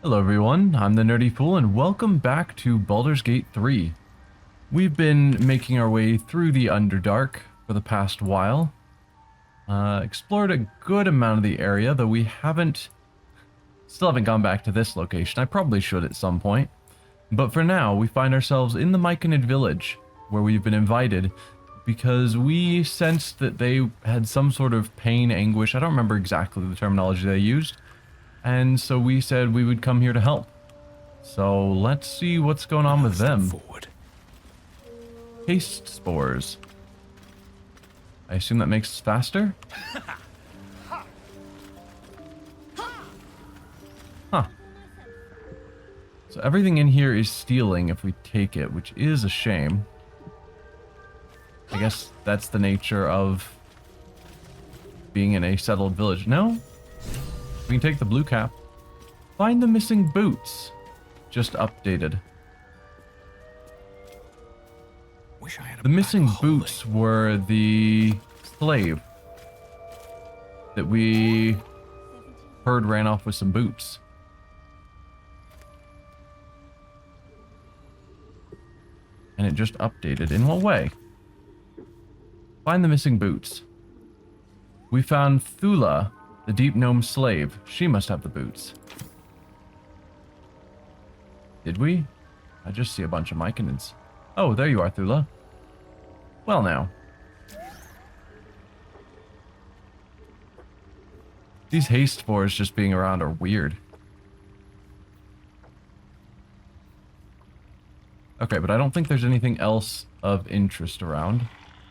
Hello everyone, I'm the Nerdy Fool and welcome back to Baldur's Gate 3. We've been making our way through the Underdark for the past while. Explored a good amount of the area, though we still haven't gone back to this location. I probably should at some point. But for now, we find ourselves in the Myconid village, where we've been invited because we sensed that they had some sort of pain, anguish. I don't remember exactly the terminology they used. And so we said we would come here to help. So let's see what's going on with them. Forward. Haste spores. I assume that makes us faster? Huh. So everything in here is stealing if we take it, which is a shame. I guess that's the nature of being in a settled village. No? We can take the blue cap. Find the missing boots. Just updated. Wish I had a The missing bag of holding. boots were the slave that we heard ran off with some boots. And it just updated. In what way? Find the missing boots. We found Thula, the deep gnome slave. She must have the boots. Did we? I just see a bunch of Myconids. Oh, there you are, Thula. Well now. These haste spores just being around are weird. Okay, but I don't think there's anything else of interest around.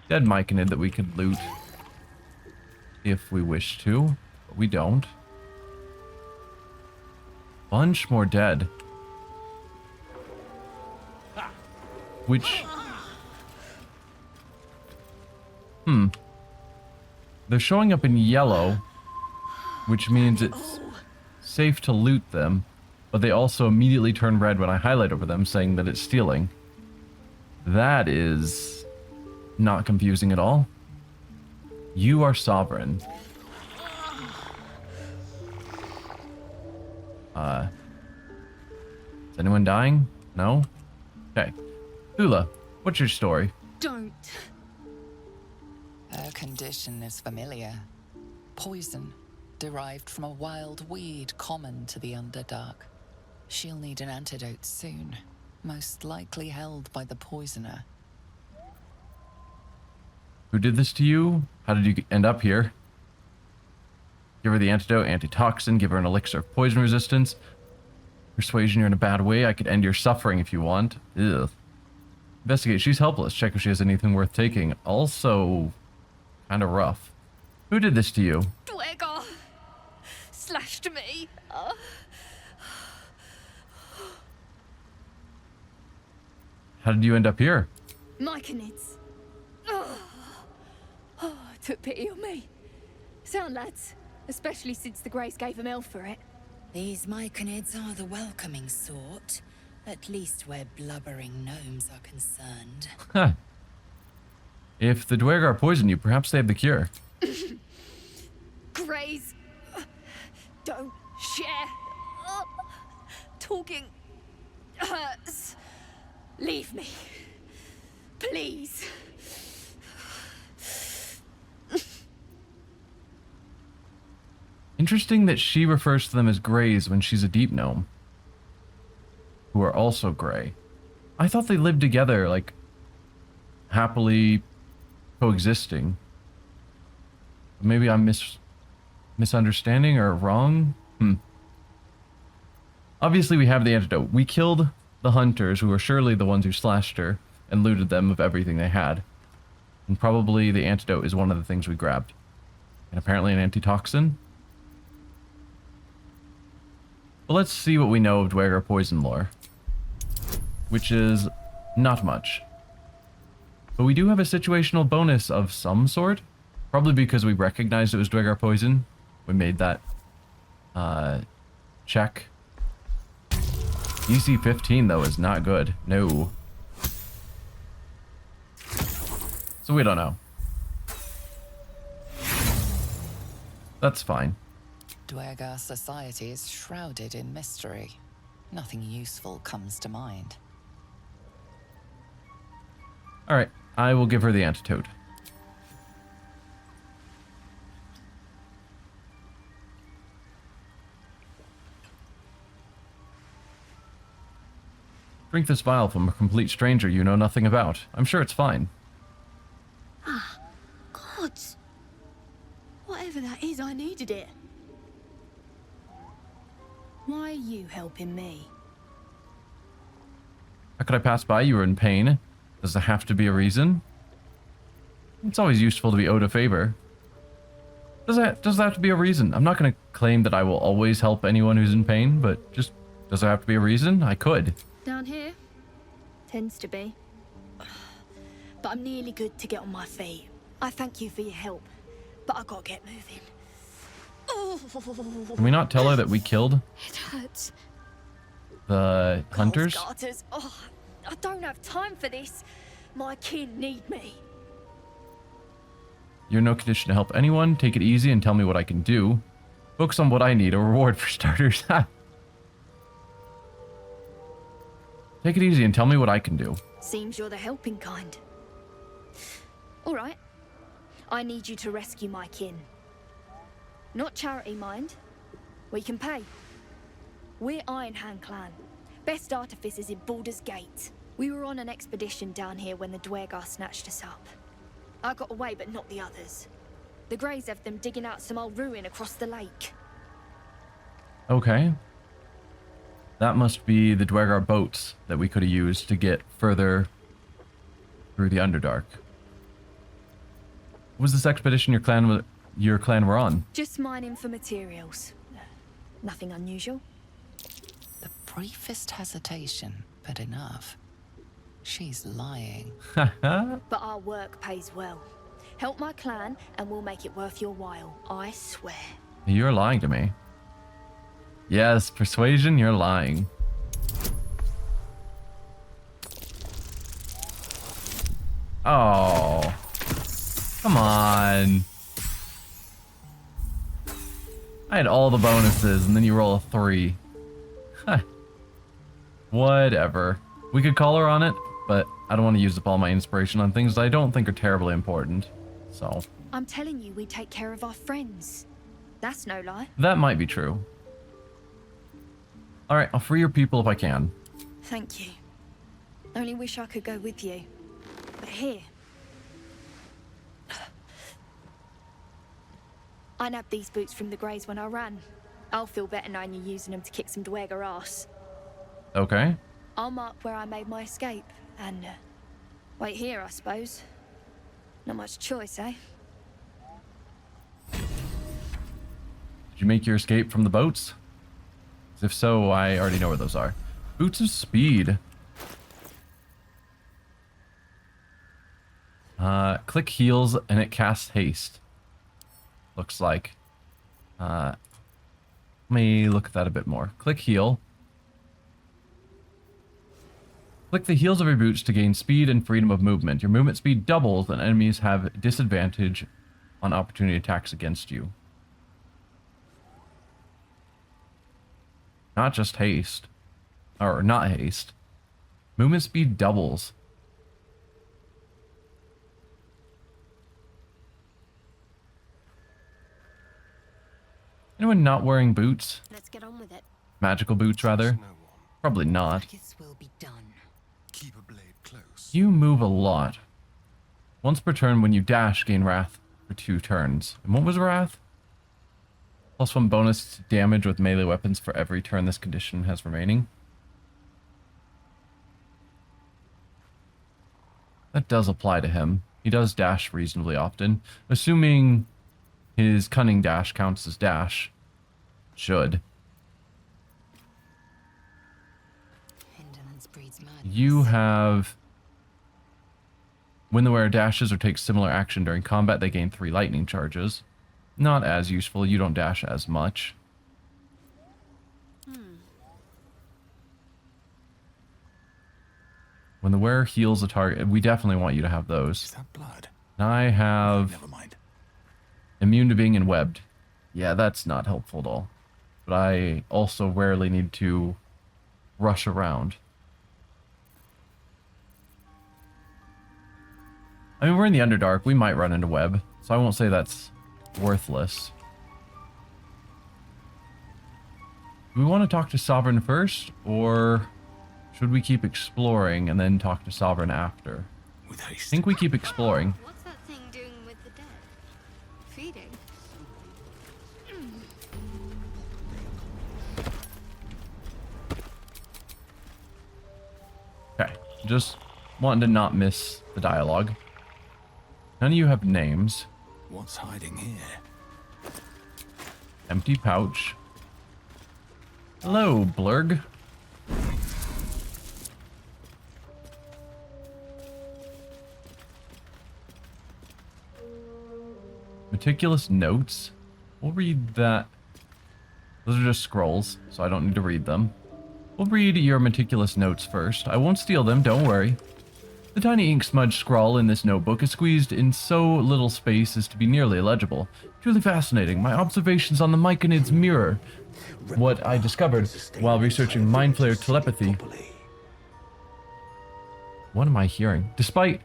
Dead Myconid that we could loot if we wish to. But we don't. Bunch more dead. Which... They're showing up in yellow, which means it's safe to loot them, but they also immediately turn red when I highlight over them, saying that it's stealing. That is not confusing at all. You are sovereign. Is anyone dying? No? Okay. Thula, what's your story? Don't. Her condition is familiar. Poison, derived from a wild weed common to the Underdark. She'll need an antidote soon, most likely held by the poisoner. Who did this to you? How did you end up here? Give her the antidote, antitoxin, give her an elixir of poison resistance. Persuasion, you're in a bad way. I could end your suffering if you want. Ugh. Investigate, she's helpless. Check if she has anything worth taking. Also, kind of rough. Who did this to you? Dwagger slashed me. How did you end up here? Myconids. Took pity on me. Sound lads, especially since the Greys gave him hell for it. These Myconids are the welcoming sort, at least where blubbering gnomes are concerned. Huh. If the Dwargar poisoned you, perhaps they have the cure. Greys don't share. Talking hurts. Leave me. Please. Interesting that she refers to them as greys when she's a deep gnome. Who are also gray. I thought they lived together, like, happily coexisting. Maybe I'm misunderstanding or wrong? Obviously we have the antidote. We killed the hunters, who were surely the ones who slashed her, and looted them of everything they had. And probably the antidote is one of the things we grabbed. And apparently an antitoxin. But let's see what we know of Dwargar poison lore. Which is not much. But we do have a situational bonus of some sort. Probably because we recognized it was Dwargar poison. We made that check. DC 15 though is not good. No. So we don't know. That's fine. Dwargar society is shrouded in mystery. Nothing useful comes to mind. Alright, I will give her the antidote. Drink this vial from a complete stranger you know nothing about. I'm sure it's fine. Gods! Whatever that is, I needed it. Why are you helping me? How could I pass by? You were in pain. Does there have to be a reason? It's always useful to be owed a favor. Does there have to be a reason? I'm not going to claim that I will always help anyone who's in pain, but just, does there have to be a reason? I could. Down here? Tends to be. But I'm nearly good to get on my feet. I thank you for your help, but I gotta get moving. Oh. Can we not tell her that we killed It hurts. the hunters? Garters. Oh, I don't have time for this. My kin need me. You're in no condition to help anyone. Take it easy and tell me what I can do. Focus on what I need, a reward for starters. Take it easy and tell me what I can do. Seems you're the helping kind. All right. I need you to rescue my kin. Not charity, mind. We can pay. We're Iron Hand Clan. Best artificers in Baldur's Gate. We were on an expedition down here when the Dwergar snatched us up. I got away, but not the others. The Greys have them digging out some old ruin across the lake. Okay. That must be the Dwergar boats that we could have used to get further through the Underdark. What was this expedition your clan were on? Just mining for materials. Nothing unusual. The briefest hesitation, but enough. She's lying. But our work pays well. Help my clan and we'll make it worth your while. I swear. You're lying to me. Yes, persuasion, you're lying. Oh. Come on. I had all the bonuses and then you roll a 3. Huh. Whatever. We could call her on it, but I don't want to use up all my inspiration on things that I don't think are terribly important. So. I'm telling you, we take care of our friends. That's no lie. That might be true. Alright, I'll free your people if I can. Thank you. Only wish I could go with you. But here. I nabbed these boots from the Greys when I ran. I'll feel better knowing you're using them to kick some Dwergar ass. Okay. I'll mark where I made my escape, and wait here, I suppose. Not much choice, eh? Did you make your escape from the boats? 'Cause if so, I already know where those are. Boots of Speed. Click heals and it casts haste. Looks like. Let me look at that a bit more. Click heal. Click the heels of your boots to gain speed and freedom of movement. Your movement speed doubles and enemies have disadvantage on opportunity attacks against you. Not just haste. Or not haste. Movement speed doubles. Anyone not wearing boots? Let's get on with it. Magical boots, rather? No one. Probably not. This will be done. Keep a blade close. You move a lot. Once per turn, when you dash, gain Wrath for 2 turns. And what was Wrath? +1 bonus damage with melee weapons for every turn this condition has remaining. That does apply to him. He does dash reasonably often. Assuming his cunning dash counts as dash. Should. Indolence breeds madness. You have... When the wearer dashes or takes similar action during combat, they gain 3 lightning charges. Not as useful. You don't dash as much. When the wearer heals a target, we definitely want you to have Is those. that blood? And I have Never mind. immune to being enwebbed. Yeah, that's not helpful at all. But I also rarely need to rush around. I mean, we're in the Underdark. We might run into web, so I won't say that's worthless. Do we want to talk to Sovereign first, or should we keep exploring and then talk to Sovereign after? With I haste. think we keep exploring. What's that thing doing with the dead? Feeding? Okay, just wanting to not miss the dialogue. None of you have names. What's hiding here? Empty pouch. Hello, Blurg. Meticulous notes. We'll read that. Those are just scrolls, so I don't need to read them. We'll read your meticulous notes first. I won't steal them, don't worry. The tiny ink smudge scrawl in this notebook is squeezed in so little space as to be nearly illegible. Truly fascinating. My observations on the Myconids mirror what I discovered while researching mind flayer telepathy. What am I hearing? Despite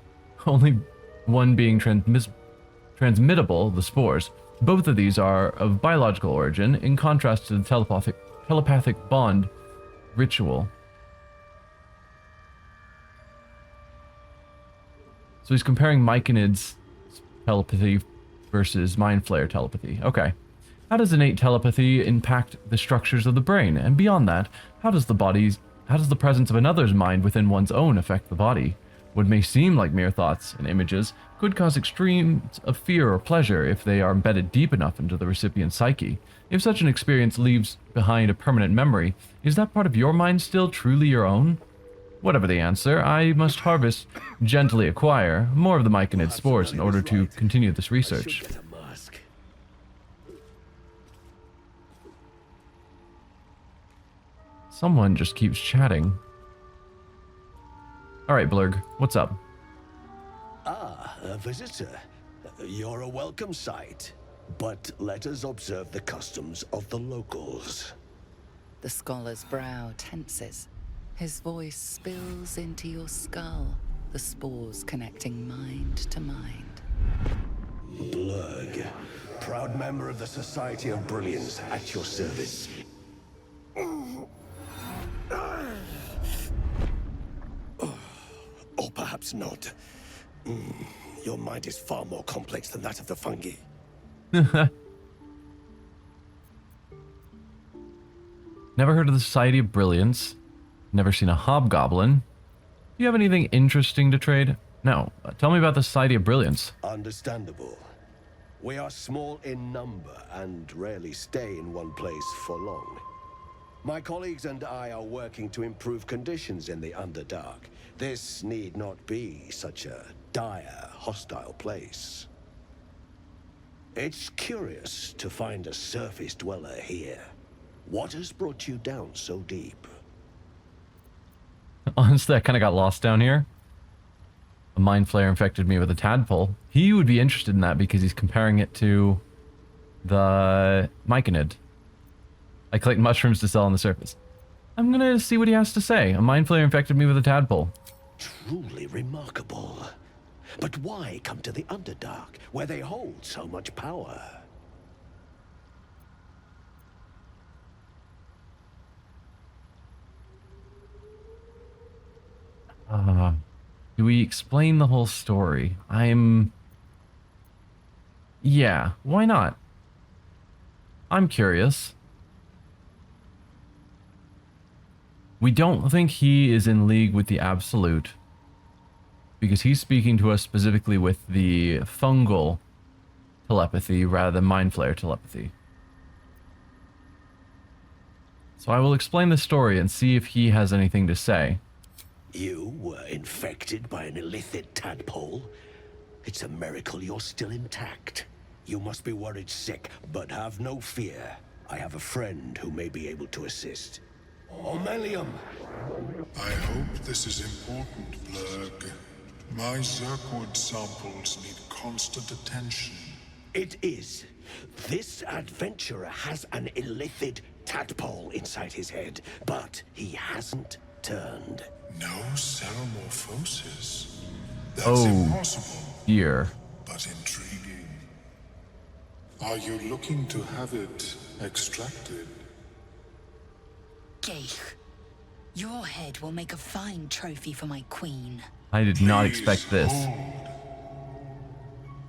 only one being transmittable, the spores, both of these are of biological origin, in contrast to the telepathic bond ritual. So he's comparing Myconids telepathy versus mind flayer telepathy. Okay. How does innate telepathy impact the structures of the brain? And beyond that, how does the presence of another's mind within one's own affect the body? What may seem like mere thoughts and images could cause extremes of fear or pleasure if they are embedded deep enough into the recipient's psyche. If such an experience leaves behind a permanent memory, is that part of your mind still truly your own? Whatever the answer, I must harvest, gently acquire, more of the Myconid spores in order to continue this research. Someone just keeps chatting. Alright, Blurg, what's up? Ah, a visitor. You're a welcome sight. But let us observe the customs of the locals. The scholar's brow tenses. His voice spills into your skull, the spores connecting mind to mind. Blurg, proud member of the Society of Brilliance, at your service. Or perhaps not. Your mind is far more complex than that of the fungi. Never heard of the Society of Brilliance. Never seen a hobgoblin. Do you have anything interesting to trade? No. Tell me about the Society of Brilliance. Understandable. We are small in number and rarely stay in one place for long. My colleagues and I are working to improve conditions in the Underdark. This need not be such a dire, hostile place. It's curious to find a surface dweller here. What has brought you down so deep? Honestly, I kind of got lost down here. A mind flayer infected me with a tadpole. He would be interested in that because he's comparing it to the Myconid. I collect mushrooms to sell on the surface. I'm gonna see what he has to say. A mind flayer infected me with a tadpole. Truly remarkable. But why come to the Underdark, where they hold so much power? Do we explain the whole story? Yeah, why not? I'm curious. We don't think he is in league with the Absolute, because he's speaking to us specifically with the fungal telepathy rather than mind flayer telepathy. So I will explain the story and see if he has anything to say. You were infected by an illithid tadpole? It's a miracle you're still intact. You must be worried sick, but have no fear. I have a friend who may be able to assist. Omeluum! I hope this is important, Blurg. My Zirkwood samples need constant attention. It is. This adventurer has an illithid tadpole inside his head, but he hasn't turned. No cell morphosis. That's Oh. impossible, Here. but intriguing. Are you looking to have it extracted? Geich, your head will make a fine trophy for my queen. I did not Please expect this. hold.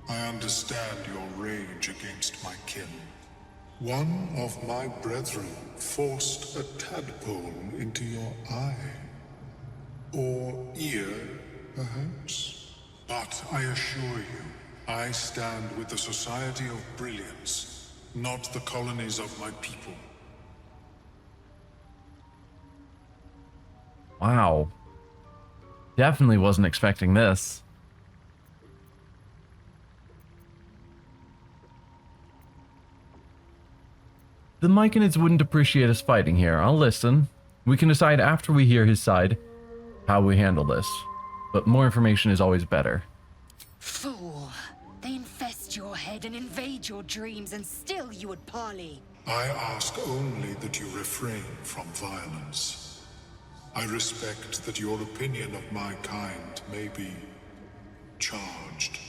I understand your rage against my kin. One of my brethren forced a tadpole into your eye. Or ear, perhaps. But I assure you, I stand with the Society of Brilliance, not the colonies of my people. Wow. Definitely wasn't expecting this. The Myconids wouldn't appreciate us fighting here. I'll listen. We can decide after we hear his side how we handle this. But more information is always better. Fool! They infest your head and invade your dreams, and still you would parley. I ask only that you refrain from violence. I respect that your opinion of my kind may be charged.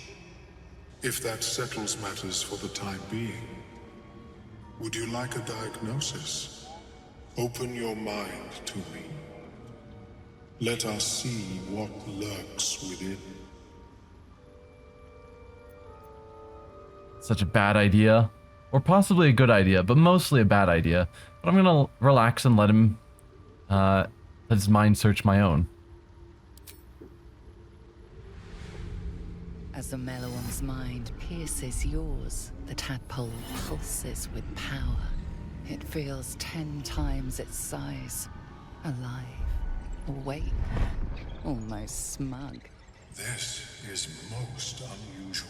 If that settles matters for the time being, would you like a diagnosis? Open your mind to me. Let us see what lurks within. Such a bad idea. Or possibly a good idea, but mostly a bad idea. But I'm gonna relax and let him, let his mind search my own. As Omeluum's mind pierces yours, the tadpole pulses with power. It feels 10 times its size. Alive, awake, almost smug. This is most unusual.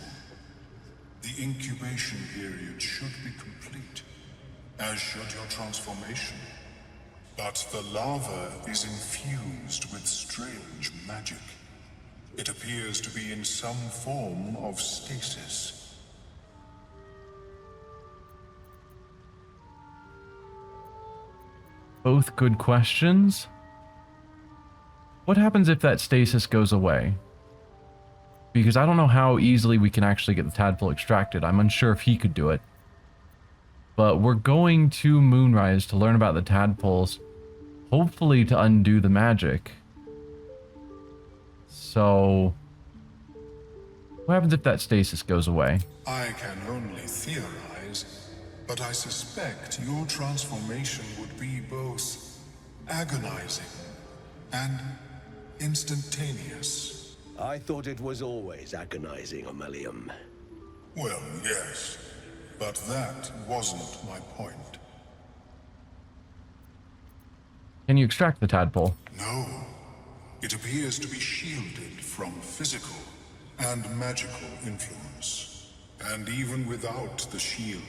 The incubation period should be complete, as should your transformation. But the larva is infused with strange magic. It appears to be in some form of stasis. Both good questions. What happens if that stasis goes away? Because I don't know how easily we can actually get the tadpole extracted. I'm unsure if he could do it. But we're going to Moonrise to learn about the tadpoles, hopefully to undo the magic. So, what happens if that stasis goes away? I can only theorize, but I suspect your transformation would be both agonizing and instantaneous. I thought it was always agonizing, Omeluum. Well, yes, but that wasn't my point. Can you extract the tadpole? No. It appears to be shielded from physical and magical influence. And even without the shield,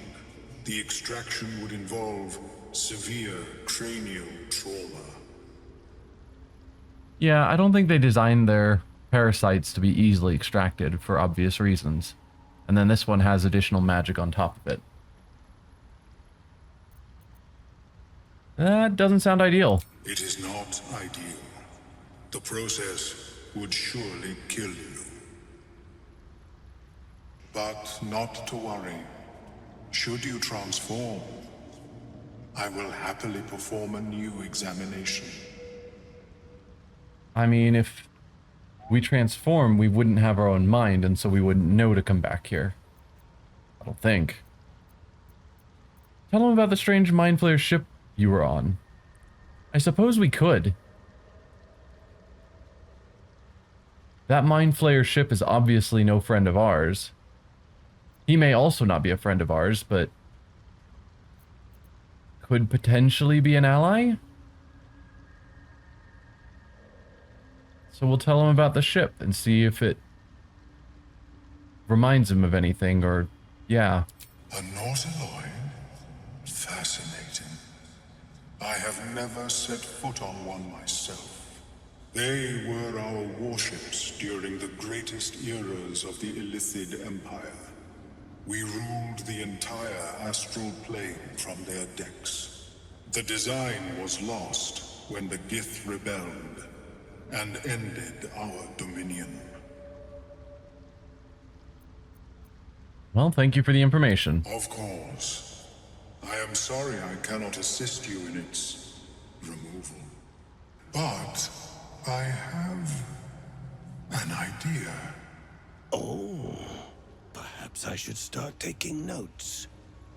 the extraction would involve severe cranial trauma. Yeah, I don't think they designed their parasites to be easily extracted for obvious reasons. And then this one has additional magic on top of it. That doesn't sound ideal. It is not ideal. The process would surely kill you. But not to worry. Should you transform, I will happily perform a new examination. I mean, if we transform, we wouldn't have our own mind, and so we wouldn't know to come back here. I don't think. Tell him about the strange mind flayer ship you were on. I suppose we could. That mind flayer ship is obviously no friend of ours. He may also not be a friend of ours, but could potentially be an ally? So we'll tell him about the ship and see if it reminds him of anything, or, yeah. A Nautiloid? Fascinating. I have never set foot on one myself. They were our warships during the greatest eras of the Illithid Empire. We ruled the entire astral plane from their decks. The design was lost when the Gith rebelled and ended our dominion. Well, thank you for the information. Of course. I am sorry I cannot assist you in its removal. But I have an idea. Oh, perhaps I should start taking notes.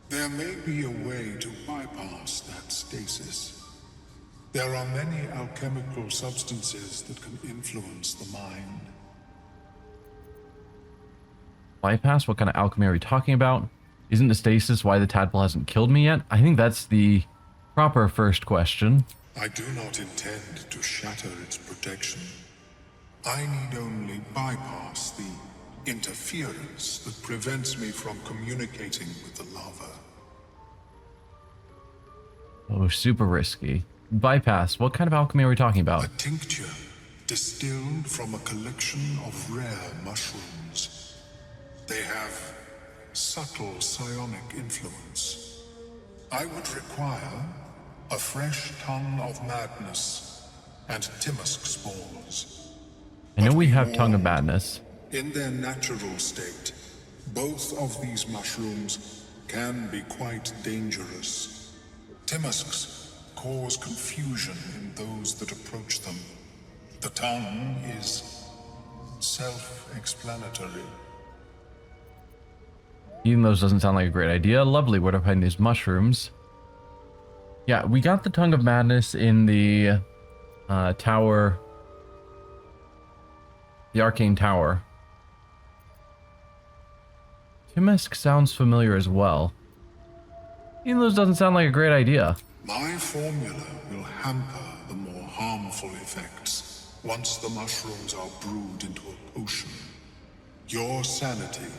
There may be a way to bypass that stasis. There are many alchemical substances that can influence the mind. Bypass? What kind of alchemy are we talking about? Isn't the stasis why the tadpole hasn't killed me yet? I think that's the proper first question. I do not intend to shatter its protection. I need only bypass the interference that prevents me from communicating with the lava. Oh, super risky. Bypass. What kind of alchemy are we talking about? A tincture distilled from a collection of rare mushrooms. They have subtle psionic influence. I would require a fresh tongue of madness and Timusk spores. I know But we be have Tongue of warned, Madness. in their natural state, both of these mushrooms can be quite dangerous. Timusks cause confusion in those that approach them. The tongue is self-explanatory. Eating those doesn't sound like a great idea. Lovely, where to find these mushrooms? Yeah, we got the Tongue of Madness in the tower. The Arcane Tower. Timusk sounds familiar as well. Eating those doesn't sound like a great idea. My formula will hamper the more harmful effects once the mushrooms are brewed into a potion. Your sanity,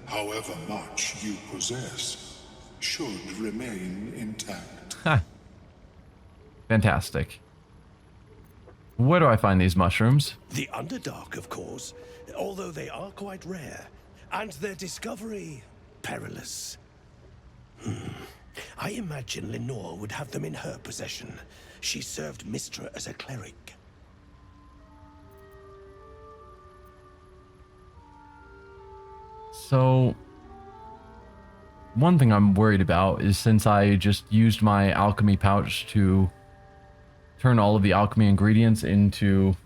however much you possess, should remain intact. Ha. Fantastic. Where do I find these mushrooms? The Underdark, of course, although they are quite rare, and their discovery perilous. I imagine Lenore would have them in her possession. She served Mystra as a cleric. So, one thing I'm worried about is since I just used my alchemy pouch to turn all of the alchemy ingredients into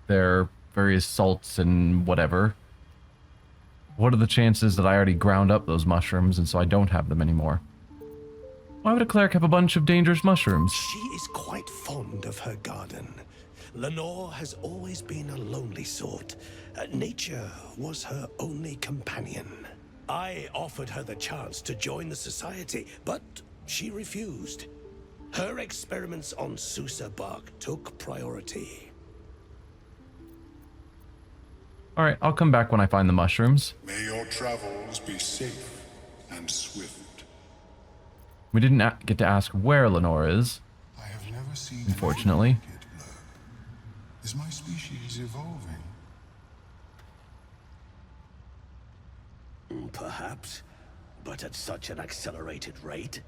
their various salts and whatever, what are the chances that I already ground up those mushrooms and so I don't have them anymore? Why would a cleric have a bunch of dangerous mushrooms? She is quite fond of her garden. Lenore has always been a lonely sort. Nature was her only companion. I offered her the chance to join the society, but she refused. Her experiments on Susa bark took priority. Alright, I'll come back when I find the mushrooms. May your travels be safe and swift. We didn't get to ask where Lenore is, I have never seen unfortunately. anything like it, Blur. Is my species evolving? Perhaps, but at such an accelerated rate.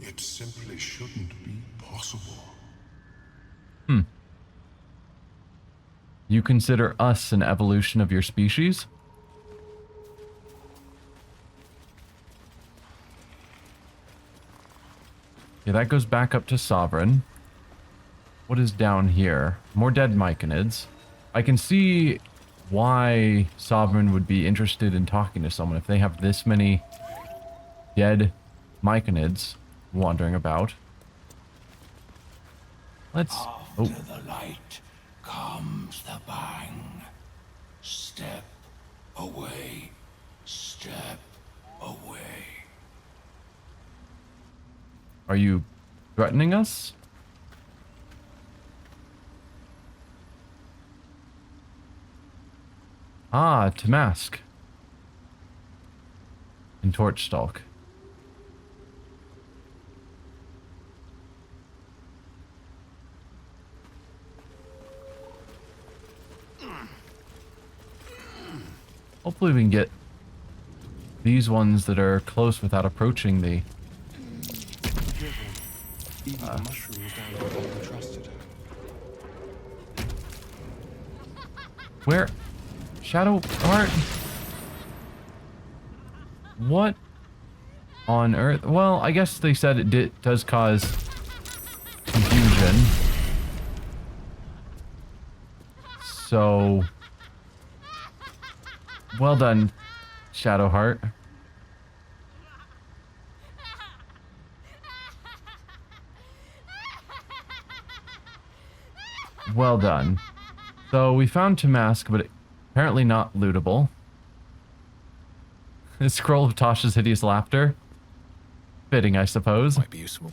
It simply shouldn't be possible. You consider us an evolution of your species? Yeah, that goes back up to Sovereign. What is down here? More dead Myconids. I can see why Sovereign would be interested in talking to someone if they have this many dead Myconids wandering about. Let's... Oh, The light comes the bang. Step away. Step away. are you threatening us? Ah, Tamask. And Torchstalk. Hopefully we can get these ones that are close without approaching the... Even the mushrooms down there can't be trusted. Where? Shadow Heart? What on earth? Well, I guess they said it does cause confusion. So, well done, Shadowheart. Well done. So we found Tamask, but apparently not lootable. The scroll of Tasha's hideous laughter. Fitting, I suppose. Might be useful.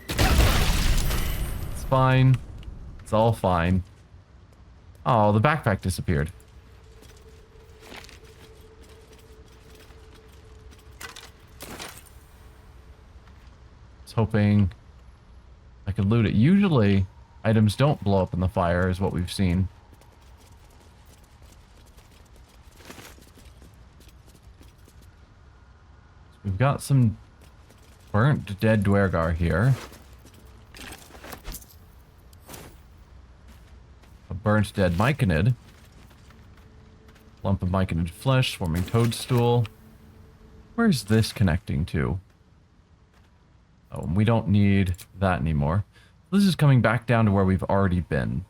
It's fine. It's all fine. Oh, the backpack disappeared. I was hoping I could loot it. Usually, items don't blow up in the fire, is what we've seen. We've got some burnt dead Dwergar here. A burnt dead Myconid. Lump of Myconid flesh, swarming toadstool. Where's this connecting to? Oh, we don't need that anymore. This is coming back down to where we've already been.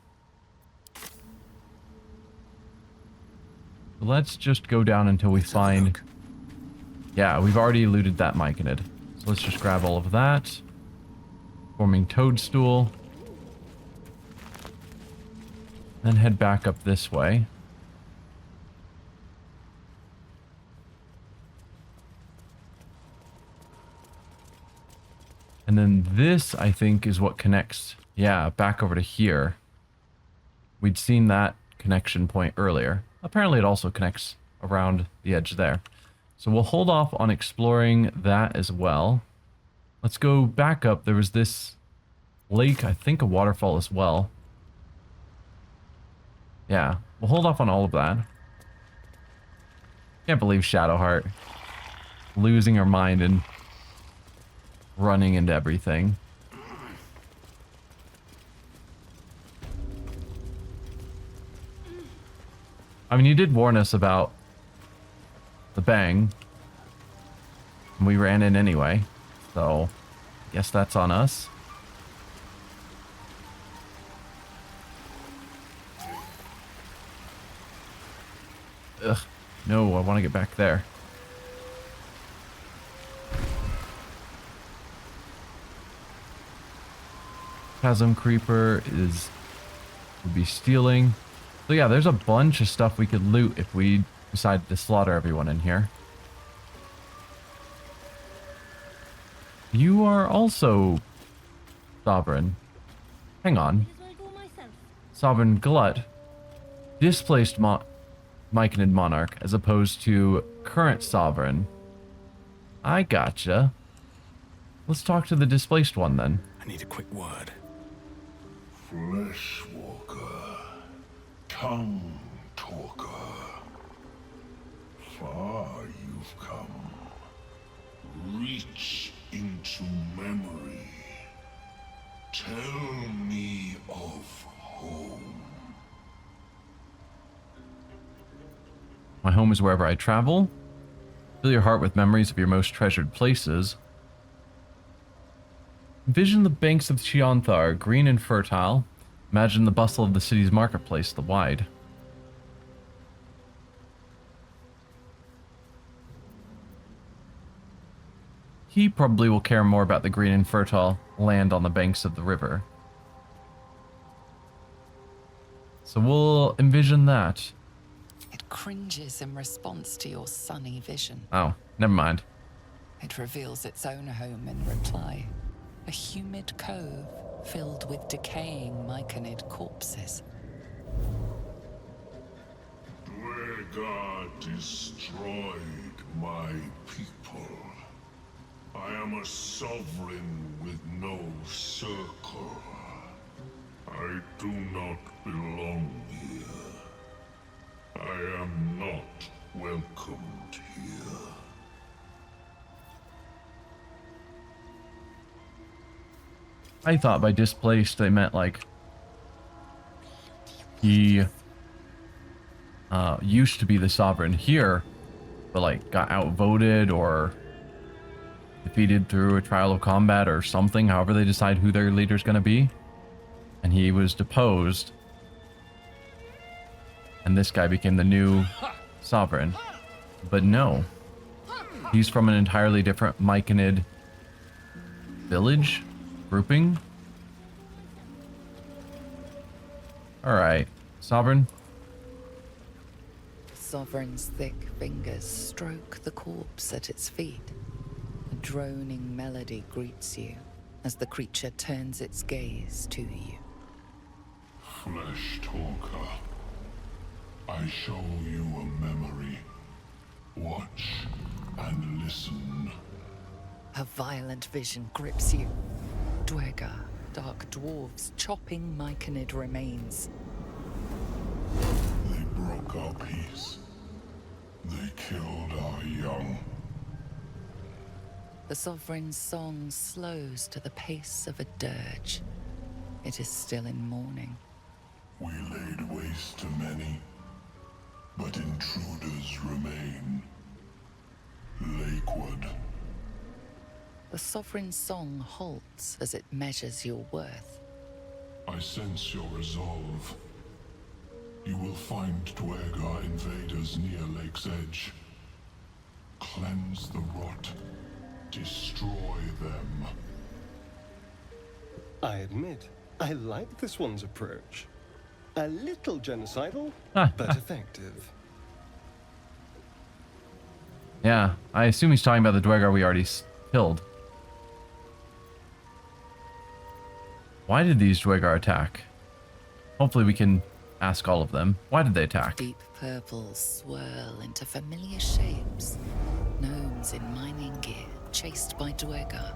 Let's just go down until we find... Yeah, we've already looted that Myconid. So let's just grab all of that. Forming toadstool. Then head back up this way. And then this, I think, is what connects, yeah, back over to here. We'd seen that connection point earlier. Apparently it also connects around the edge there. So we'll hold off on exploring that as well. Let's go back up. There was this lake, I think a waterfall as well. Yeah, we'll hold off on all of that. Can't believe Shadowheart. Losing her mind and running into everything. I mean, you did warn us about the bang. And we ran in anyway. So, I guess that's on us. Ugh. No, I want to get back there. Chasm Creeper would be stealing. So yeah, there's a bunch of stuff we could loot if we decided to slaughter everyone in here. You are also sovereign. Hang on. Sovereign Glut. Displaced Myconid monarch as opposed to current sovereign. I gotcha. Let's talk to the displaced one then. I need a quick word. Fleshwalker, tongue talker. Far you've come. Reach into memory. Tell me of home. My home is wherever I travel. Fill your heart with memories of your most treasured places. Envision the banks of Chionthar, green and fertile. Imagine the bustle of the city's marketplace, the wide. He probably will care more about the green and fertile land on the banks of the river. So we'll envision that. It cringes in response to your sunny vision. Oh, never mind. It reveals its own home in reply. A humid cove filled with decaying Myconid corpses. Dwergar destroyed my people. I am a sovereign with no circle. I do not belong here. I am not welcomed here. I thought by displaced they meant like he used to be the sovereign here, but like got outvoted or defeated through a trial of combat or something, however they decide who their leader's gonna be. And he was deposed. And this guy became the new sovereign. But no. He's from an entirely different Myconid village? Grouping? Alright. Sovereign? Sovereign's thick fingers stroke the corpse at its feet. A droning melody greets you as the creature turns its gaze to you. Flesh talker, I show you a memory. Watch and listen. A violent vision grips you. Dwergar, dark dwarves chopping Myconid remains. They broke our peace. They killed our young. The Sovereign's song slows to the pace of a dirge. It is still in mourning. We laid waste to many, but intruders remain. Lakewood. The Sovereign's song halts as it measures your worth. I sense your resolve. You will find Dwergar invaders near Lake's Edge. Cleanse the rot. Destroy them. I admit, I like this one's approach. A little genocidal, but effective. Yeah, I assume he's talking about the Dwergar we already killed. Why did these Dwergar attack? Hopefully we can ask all of them. Why did they attack? Deep purples swirl into familiar shapes. Gnomes in mining gear, chased by Dwergar.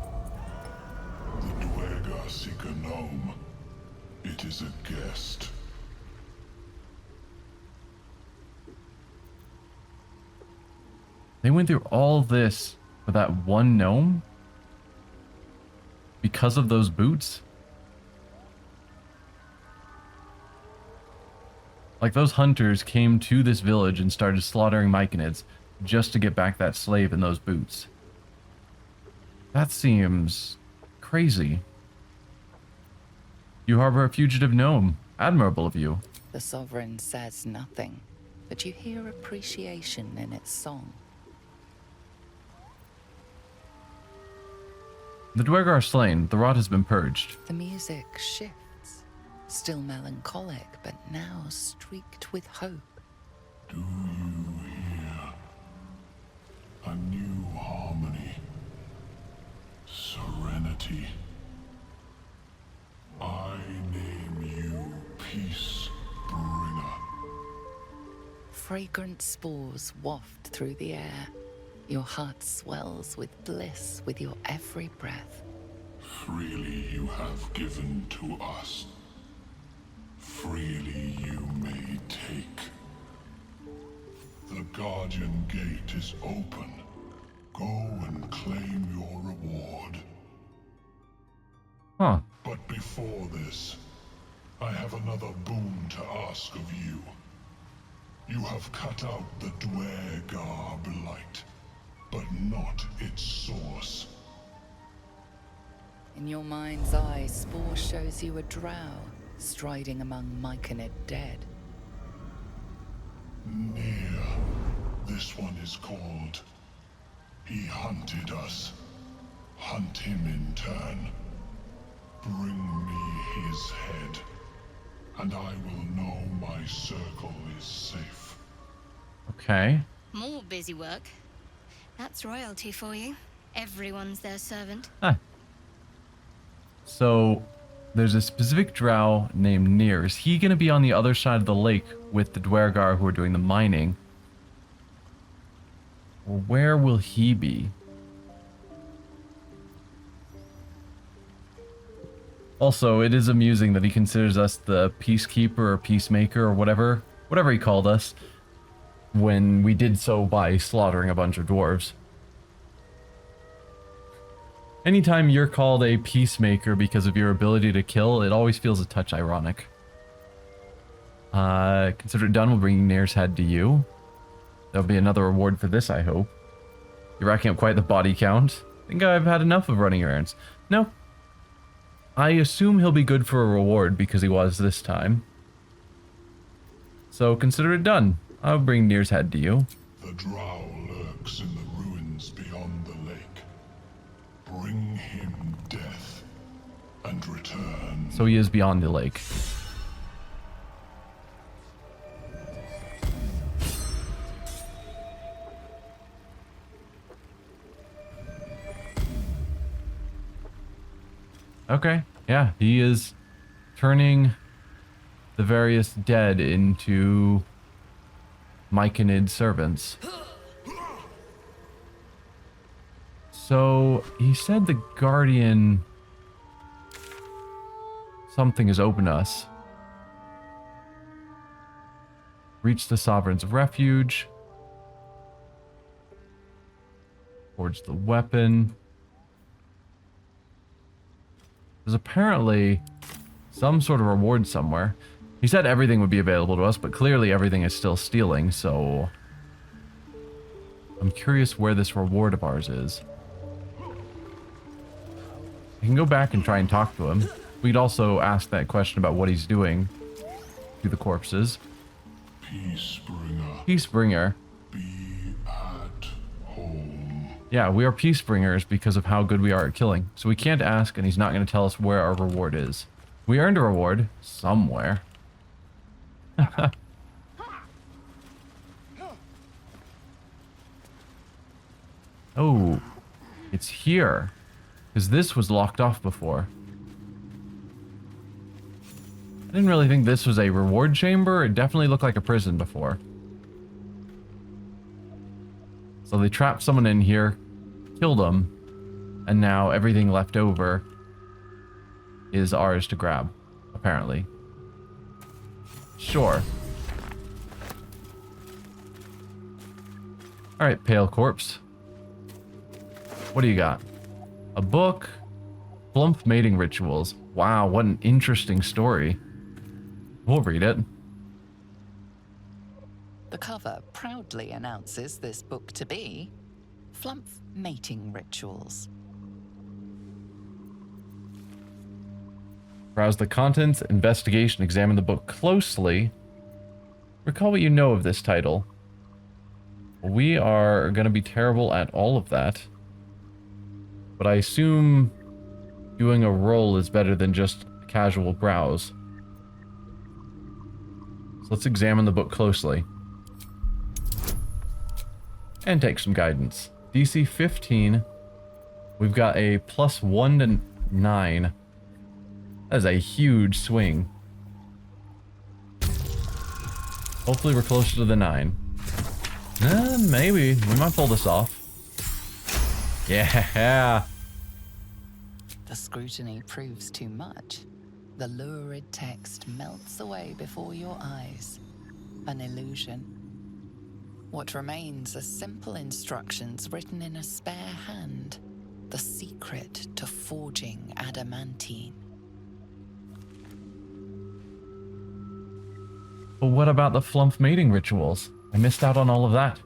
The Dwergar seek a gnome. It is a guest. They went through all this for that one gnome? Because of those boots? Like, those hunters came to this village and started slaughtering Myconids just to get back that slave in those boots. That seems crazy. You harbor a fugitive gnome. Admirable of you. The Sovereign says nothing, but you hear appreciation in its song. The Dwergar are slain. The rot has been purged. The music shifts, still melancholic, but now streaked with hope. Do you hear? A new harmony. Serenity. I name you Peace Bringer. Fragrant spores waft through the air. Your heart swells with bliss with your every breath. Freely you have given to us. Freely you may take. The Guardian Gate is open. Go and claim your reward. Huh. But before this, I have another boon to ask of you. You have cut out the Dwergar blight, but not its source. In your mind's eye, Spore shows you a drow striding among Myconid dead. Near. This one is called. He hunted us. Hunt him in turn. Bring me his head, and I will know my circle is safe. Okay. More busy work. That's royalty for you. Everyone's their servant. Ah. So, there's a specific drow named Near. Is he going to be on the other side of the lake with the Dwergar who are doing the mining? Or where will he be? Also, it is amusing that he considers us the peacekeeper or peacemaker or whatever he called us. when we did so by slaughtering a bunch of dwarves. Anytime you're called a peacemaker because of your ability to kill, it always feels a touch ironic. Consider it done, we'll bring Nair's head to you. There'll be another reward for this, I hope. You're racking up quite the body count. Think I've had enough of running errands. No. I assume he'll be good for a reward because he was this time. So consider it done. I'll bring Nair's head to you. The drow lurks in the ruins beyond the lake. Bring him death and return. So he is beyond the lake. Okay, yeah, he is turning the various dead into Myconid servants. So, he said the Guardian... something has opened us. Reach the Sovereign's Refuge. Forge the weapon. There's apparently some sort of reward somewhere. He said everything would be available to us, but clearly everything is still stealing, so... I'm curious where this reward of ours is. I can go back and try and talk to him. We'd also ask that question about what he's doing to the corpses. Peacebringer. Peacebringer. Be at home. Yeah, we are Peacebringers because of how good we are at killing. So we can't ask, and he's not going to tell us where our reward is. We earned a reward somewhere. Oh, it's here. Because this was locked off before. I didn't really think this was a reward chamber. It definitely looked like a prison before. So they trapped someone in here, killed them, and now everything left over is ours to grab, apparently. Sure. Alright, Pale Corpse. What do you got? A book. Flump mating rituals. Wow, what an interesting story. We'll read it. The cover proudly announces this book to be Flump Mating Rituals. Browse the contents, investigation, examine the book closely. Recall what you know of this title. We are going to be terrible at all of that. But I assume doing a roll is better than just a casual browse. So let's examine the book closely. And take some guidance. DC 15. We've got a +1 to 9. That is a huge swing. Hopefully we're closer to the 9. Maybe. We might pull this off. Yeah. The scrutiny proves too much. The lurid text melts away before your eyes. An illusion. What remains are simple instructions written in a spare hand. The secret to forging adamantine. But what about the Flump mating rituals? I missed out on all of that.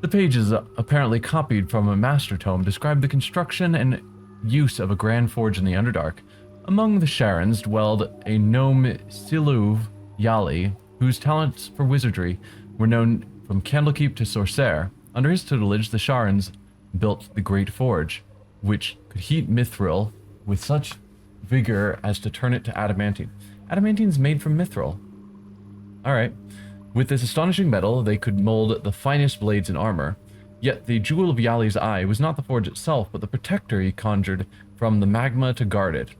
The pages, apparently copied from a master tome, describe the construction and use of a grand forge in the Underdark. Among the Sharons dwelled a gnome Siluv Yali, whose talents for wizardry were known from Candlekeep to Sorcerer. Under his tutelage, the Sharons built the Great Forge, which could heat mithril with such vigor as to turn it to adamantine. Adamantine's made from mithril. Alright. With this astonishing metal, they could mold the finest blades and armor. Yet the Jewel of Yali's eye was not the forge itself, but the protector he conjured from the magma to guard it.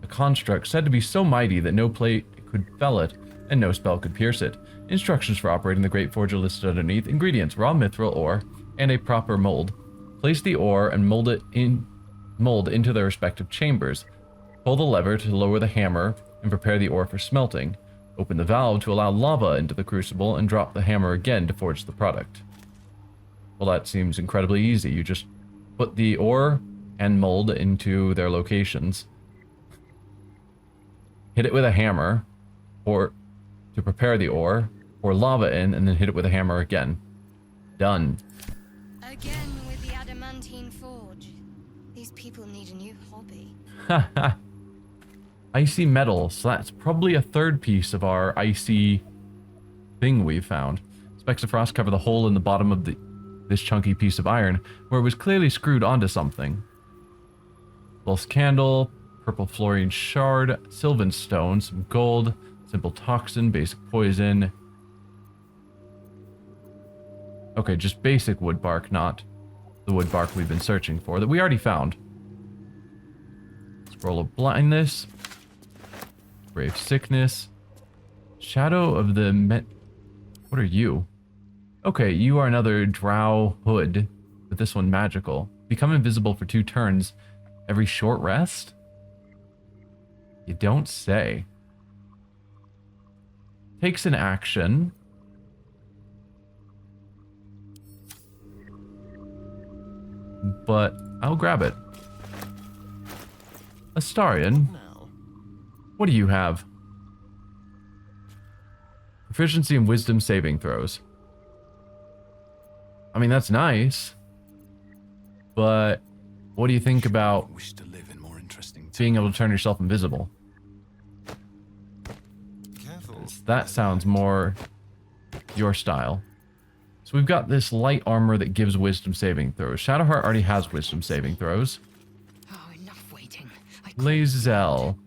A construct said to be so mighty that no plate could fell it, and no spell could pierce it. Instructions for operating the Great Forge are listed underneath. Ingredients: raw mithril ore, and a proper mold. Place the ore and mold into their respective chambers. Pull the lever to lower the hammer, and prepare the ore for smelting. Open the valve to allow lava into the crucible and drop the hammer again to forge the product. Well, that seems incredibly easy. You just put the ore and mold into their locations. Hit it with a hammer, or to prepare the ore, pour lava in, and then hit it with a hammer again. Done. Again with the adamantine forge. These people need a new hobby. Haha. Icy metal, so that's probably a third piece of our icy thing we've found. Specks of frost cover the hole in the bottom of this chunky piece of iron, where it was clearly screwed onto something. Lost candle, purple fluorine shard, sylvan stone, some gold, simple toxin, basic poison. Okay, just basic wood bark, not the wood bark we've been searching for, that we already found. Scroll of blindness. Brave sickness. Shadow of the What are you? Okay, you are another drow hood, but this one magical. Become invisible for 2 turns every short rest? You don't say. Takes an action. But I'll grab it. Astarion. What do you have? Proficiency in wisdom saving throws. I mean, that's nice. But what do you think about being able to turn yourself invisible? That sounds more your style. So we've got this light armor that gives wisdom saving throws. Shadowheart already has wisdom saving throws. Oh, enough waiting. Lazel.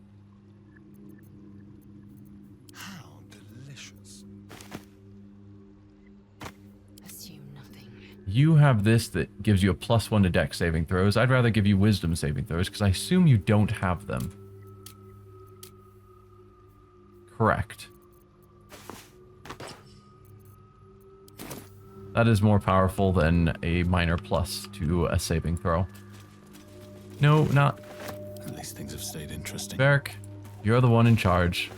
You have this that gives you a +1 to dex saving throws. I'd rather give you wisdom saving throws because I assume you don't have them. Correct. That is more powerful than a minor plus to a saving throw. No, not. At least things have stayed interesting. Beric, you're the one in charge.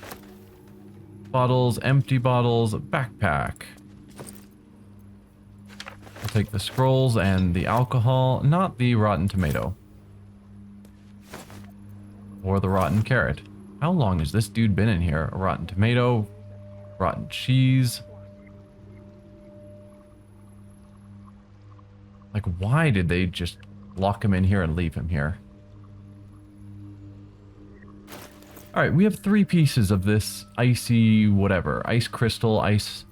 Bottles, empty bottles, backpack. I'll take the scrolls and the alcohol, not the rotten tomato. Or the rotten carrot. How long has this dude been in here? A rotten tomato, rotten cheese. Like, why did they just lock him in here and leave him here? Alright, we have 3 pieces of this icy whatever. Ice crystal, ice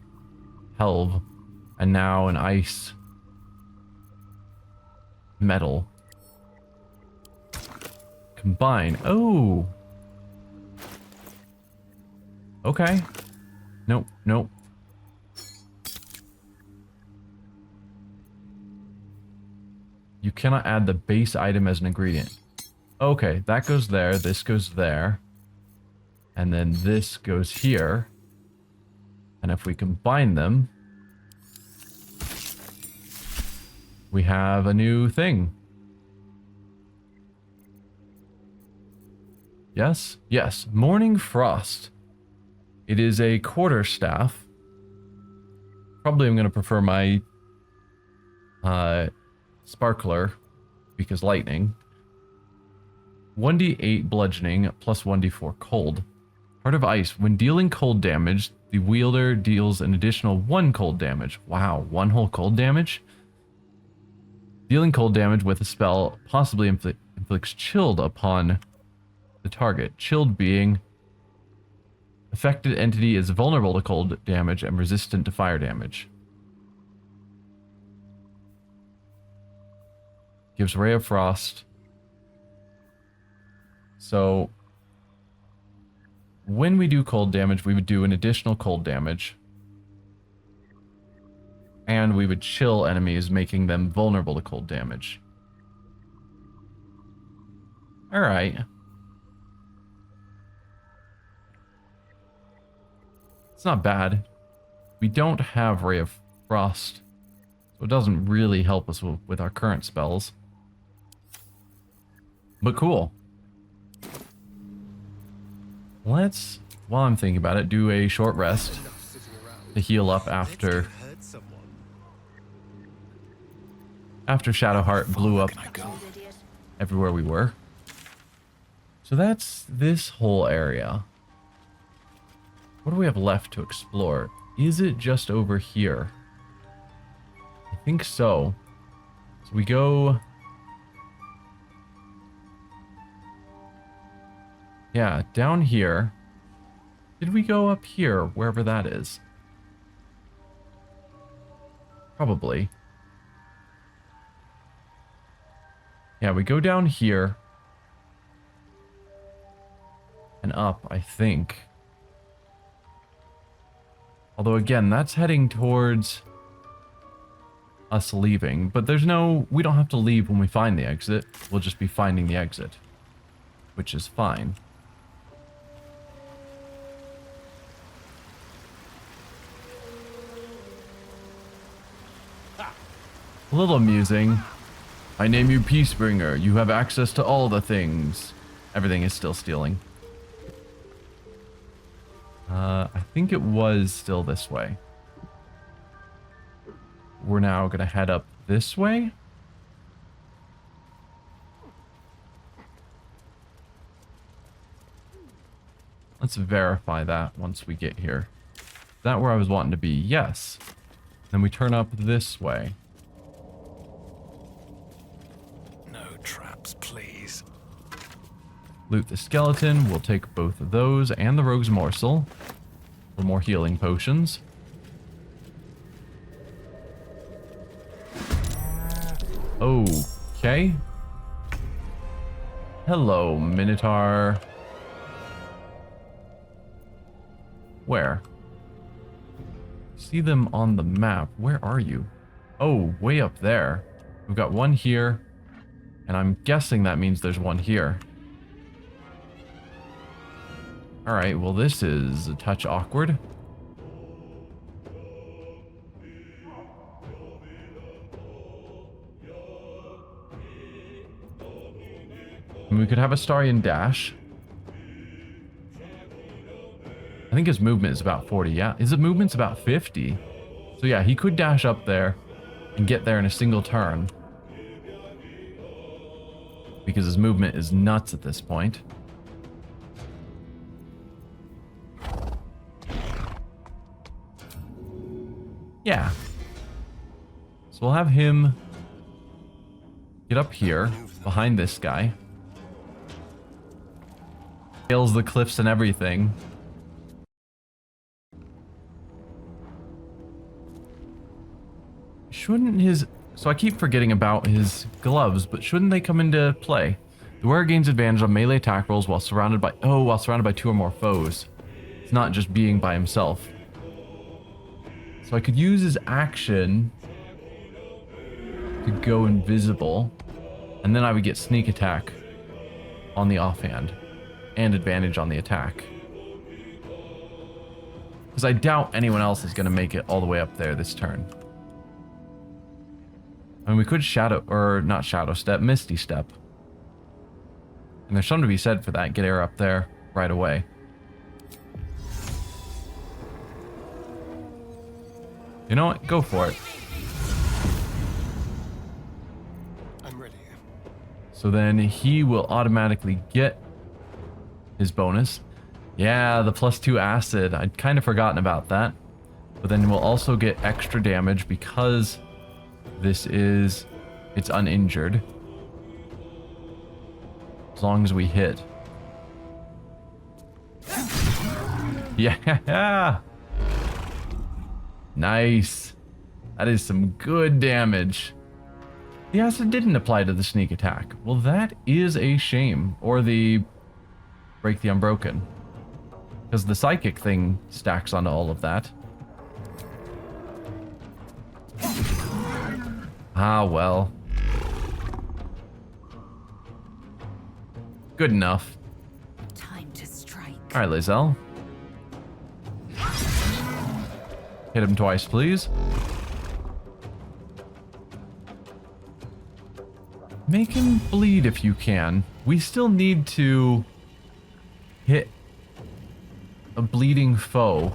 helve, and now an ice metal. Combine. Oh! Okay. Nope, nope. You cannot add the base item as an ingredient. Okay, that goes there, this goes there. And then this goes here. And if we combine them, we have a new thing. Yes? Yes. Morning Frost. It is a quarterstaff. Probably I'm going to prefer my sparkler because lightning. 1d8 bludgeoning plus 1d4 cold. Heart of Ice. When dealing cold damage, the wielder deals an additional 1 cold damage. Wow, 1 whole cold damage? Dealing cold damage with a spell possibly inflicts chilled upon the target. Chilled being affected entity is vulnerable to cold damage and resistant to fire damage. Gives Ray of Frost. So when we do cold damage, we would do an additional cold damage. And we would chill enemies, making them vulnerable to cold damage. Alright. It's not bad. We don't have Ray of Frost, so it doesn't really help us with our current spells. But cool. Let's while I'm thinking about it, do a short rest to heal up after Shadowheart blew up everywhere we were. So that's this whole area. What do we have left to explore? Is it just over here? I think so. So we go... Yeah, down here. Did we go up here, wherever that is? Probably. Yeah, we go down here. And up, I think. Although again, that's heading towards us leaving. But there's no... We don't have to leave when we find the exit. We'll just be finding the exit. Which is fine. A little amusing. I name you Peacebringer. You have access to all the things. Everything is still stealing. I think it was still this way. We're now going to head up this way. Let's verify that once we get here. Is that where I was wanting to be? Yes. Then we turn up this way. Traps, please. Loot the skeleton. We'll take both of those and the rogue's morsel for more healing potions. Okay. Hello, Minotaur. Where? See them on the map. Where are you? Oh, way up there. We've got one here. And I'm guessing that means there's one here. Alright, well this is a touch awkward. And we could have a Starian dash. I think his movement is about 40, yeah. His movement's about 50. So yeah, he could dash up there and get there in a single turn. Because his movement is nuts at this point. Yeah. So we'll have him get up here behind this guy. Scales the cliffs and everything. Shouldn't his... So I keep forgetting about his gloves, but shouldn't they come into play? The wearer gains advantage on melee attack rolls while surrounded by... Oh, while surrounded by 2 or more foes. It's not just being by himself. So I could use his action to go invisible. And then I would get sneak attack on the offhand. And advantage on the attack. Because I doubt anyone else is going to make it all the way up there this turn. I mean, we could shadow, or not shadow step, misty step. And there's something to be said for that. Get air up there right away. You know what? Go for it. I'm ready. So then he will automatically get his bonus. Yeah, the +2 acid. I'd kind of forgotten about that. But then we'll also get extra damage because this is... it's uninjured. As long as we hit. Yeah! Nice. That is some good damage. The acid didn't apply to the sneak attack. Well, that is a shame. Or the break the unbroken. Because the psychic thing stacks onto all of that. Ah, well. Good enough. Time to strike. Alright, Lae'zel. Hit him twice, please. Make him bleed if you can. We still need to hit a bleeding foe.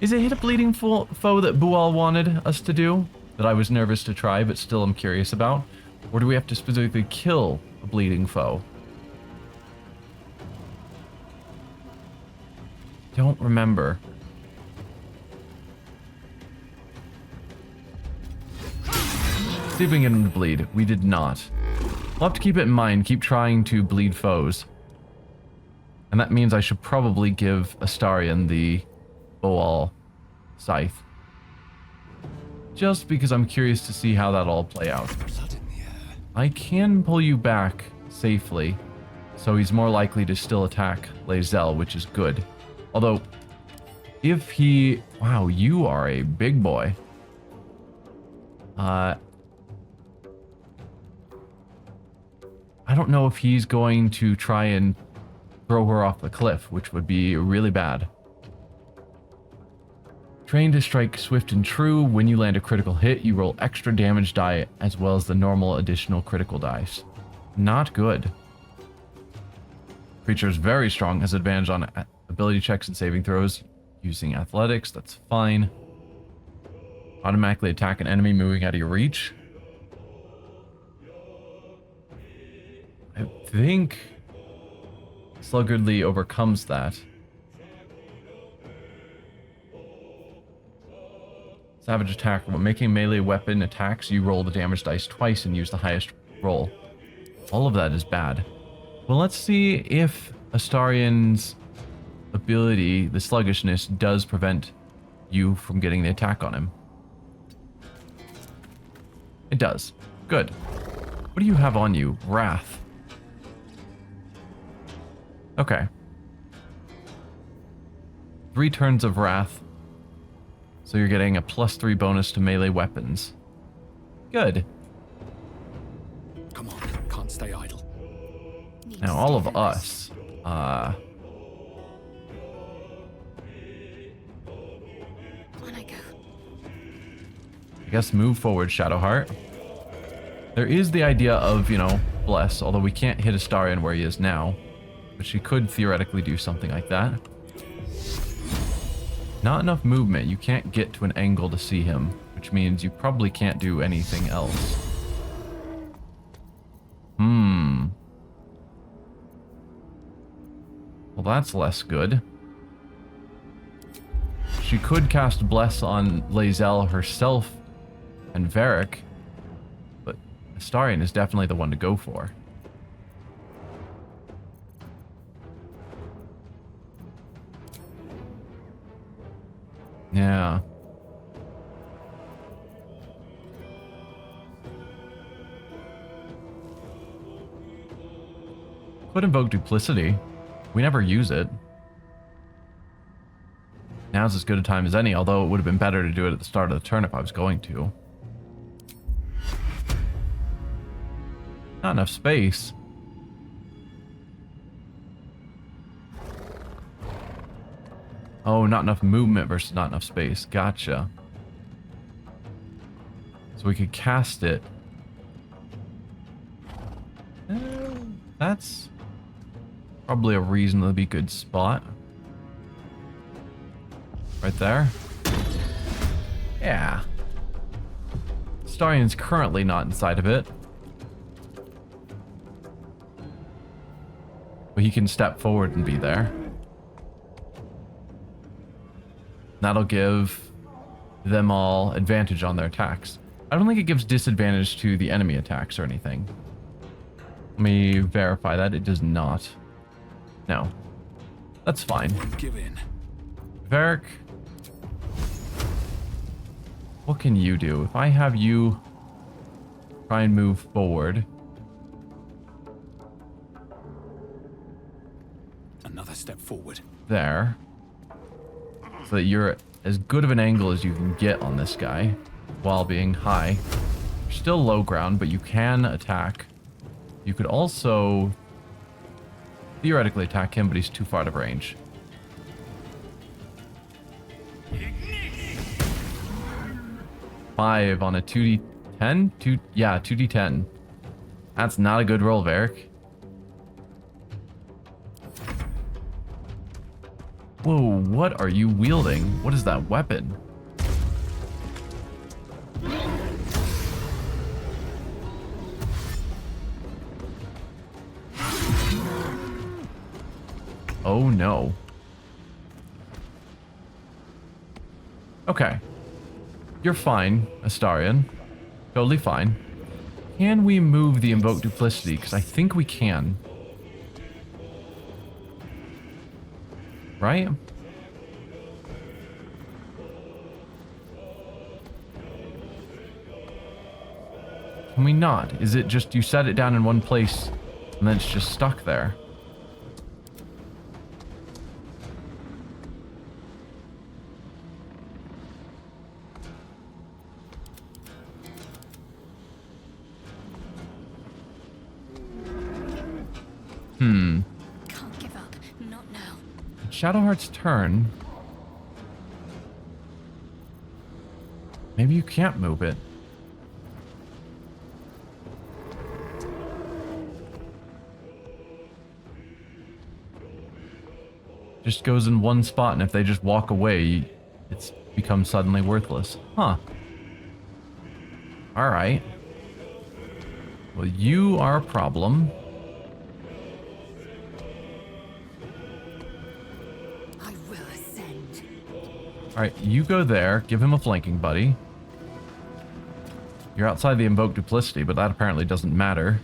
Is it hit a bleeding foe that Bual wanted us to do? That I was nervous to try, but still I'm curious about? Or do we have to specifically kill a bleeding foe? Don't remember. See if we can get him to bleed. We did not. We'll have to keep it in mind. Keep trying to bleed foes. And that means I should probably give Astarion the Boal Scythe. Just because I'm curious to see how that'll all play out. I can pull you back safely, so he's more likely to still attack Lae'zel, which is good. Although, if he... Wow, you are a big boy. I don't know if he's going to try and throw her off the cliff, which would be really bad. Trained to strike swift and true. When you land a critical hit, you roll extra damage die as well as the normal additional critical dice. Not good. Creature is very strong, has advantage on ability checks and saving throws using athletics. That's fine. Automatically attack an enemy moving out of your reach. I think Sluggardly overcomes that. Savage attack. When making melee weapon attacks, you roll the damage dice twice and use the highest roll. All of that is bad. Well, let's see if Astarion's ability, the sluggishness, does prevent you from getting the attack on him. It does. Good. What do you have on you? Wrath. Okay. 3 turns of Wrath. So you're getting a +3 bonus to melee weapons. Good. Come on, can't stay idle. Now all of us, On I go. I guess move forward, Shadowheart. There is the idea of, you know, bless, although we can't hit Astarion where he is now. But she could theoretically do something like that. Not enough movement. You can't get to an angle to see him, which means you probably can't do anything else. Well, that's less good. She could cast Bless on Lae'zel herself and Varric, but Astarion is definitely the one to go for. Yeah. Could invoke Duplicity. We never use it. Now's as good a time as any, although it would have been better to do it at the start of the turn if I was going to. Not enough space. Oh, not enough movement versus not enough space. Gotcha. So we could cast it. That's probably a reasonably good spot. Right there. Yeah. Astarion's currently not inside of it. But he can step forward and be there. That'll give them all advantage on their attacks. I don't think it gives disadvantage to the enemy attacks or anything. Let me verify that. It does not. No. That's fine. Give in. Varric, what can you do? If I have you try and move forward. Another step forward. There. So that you're as good of an angle as you can get on this guy while being high. You're still low ground, but you can attack. You could also theoretically attack him, but he's too far out of range. Five on a 2d10? 2d10. That's not a good roll, Varric. Whoa, what are you wielding? What is that weapon? Oh no. Okay. You're fine, Astarion. Totally fine. Can we move the Invoke Duplicity? Because I think we can. Right? Can we not? Is it just you set it down in one place and then it's just stuck there? Can't give up. Not now. Shadowheart's turn. Maybe you can't move it. Just goes in one spot, and if they just walk away, it's becomes suddenly worthless. Huh. Alright. Well, you are a problem. I will ascend. Alright, you go there. Give him a flanking buddy. You're outside the Invoke Duplicity, but that apparently doesn't matter.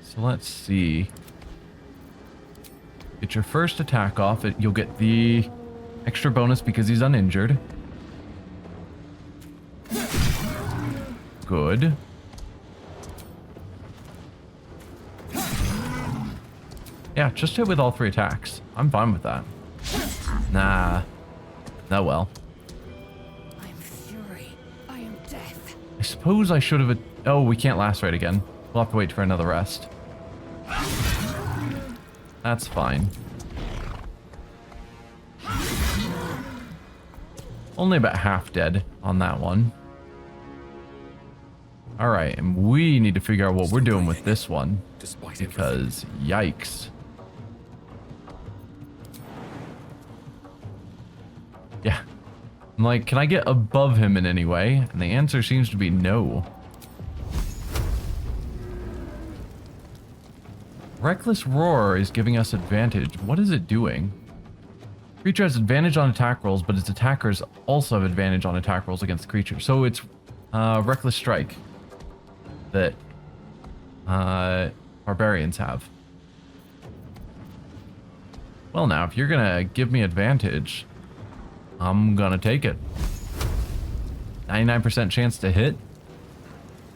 So let's see. Get your first attack off. You'll get the extra bonus because he's uninjured. Good. Yeah, just hit with all 3 attacks. I'm fine with that. Nah. Oh well. I am fury. I am death. I suppose I should have... Oh, we can't lacerate again. We'll have to wait for another rest. That's fine. Only about half dead on that one. Alright, and we need to figure out what we're doing with this one. Because, yikes. Yeah. I'm like, can I get above him in any way? And the answer seems to be no. Reckless Roar is giving us advantage. What is it doing? Creature has advantage on attack rolls, but its attackers also have advantage on attack rolls against the creature. So it's Reckless Strike that barbarians have. Well now, if you're gonna give me advantage, I'm gonna take it. 99% chance to hit?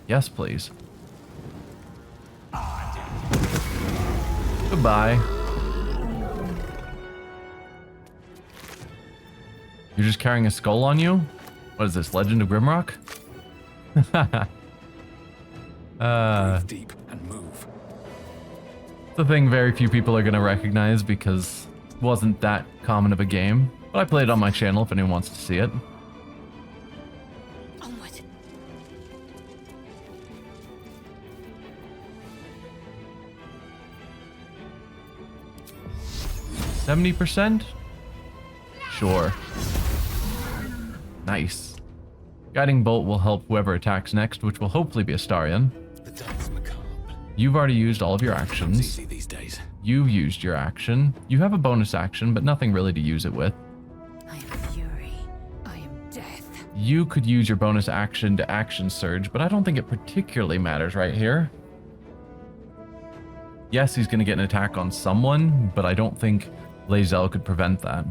Yes, please. Goodbye. You're just carrying a skull on you? What is this, Legend of Grimrock? Breathe deep and move. It's a thing very few people are going to recognize because it wasn't that common of a game. But I played it on my channel if anyone wants to see it. Onward. 70%? Sure. Nice. Guiding Bolt will help whoever attacks next, which will hopefully be Astarion. The dance macabre. You've already used all of your It's actions. easy these days. You've used your action. You have a bonus action, but nothing really to use it with. I am fury. I am death. You could use your bonus action to action surge, but I don't think it particularly matters right here. Yes, he's going to get an attack on someone, but I don't think Lae'zel could prevent that.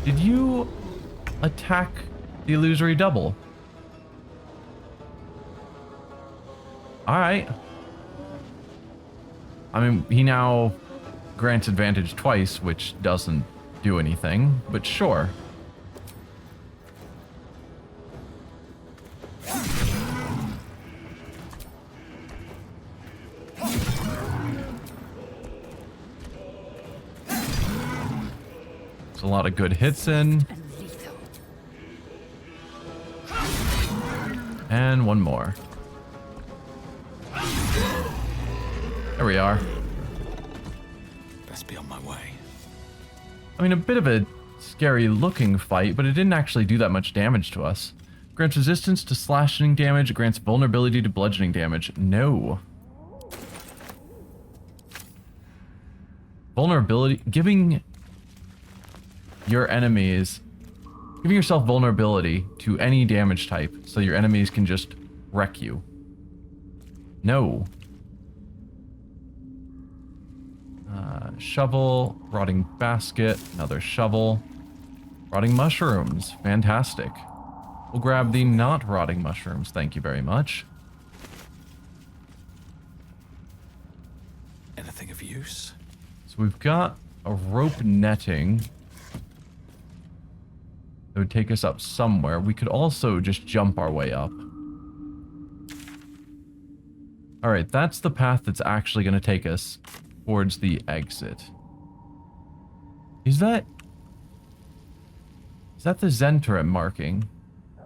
Did you attack the illusory double? Alright. I mean, he now grants advantage twice, which doesn't do anything, but sure. There's a lot of good hits in. And one more. There we are. Best be on my way. I mean, a bit of a scary looking fight, but it didn't actually do that much damage to us. Grants resistance to slashing damage. It grants vulnerability to bludgeoning damage. No. Vulnerability. Giving yourself vulnerability to any damage type so your enemies can just wreck you. No. Shovel, rotting basket, another shovel, rotting mushrooms, fantastic. We'll grab the not rotting mushrooms, thank you very much. Anything of use? So we've got a rope netting that would take us up somewhere. We could also just jump our way up. Alright, that's the path that's actually going to take us towards the exit. Is that the Zentrum marking? I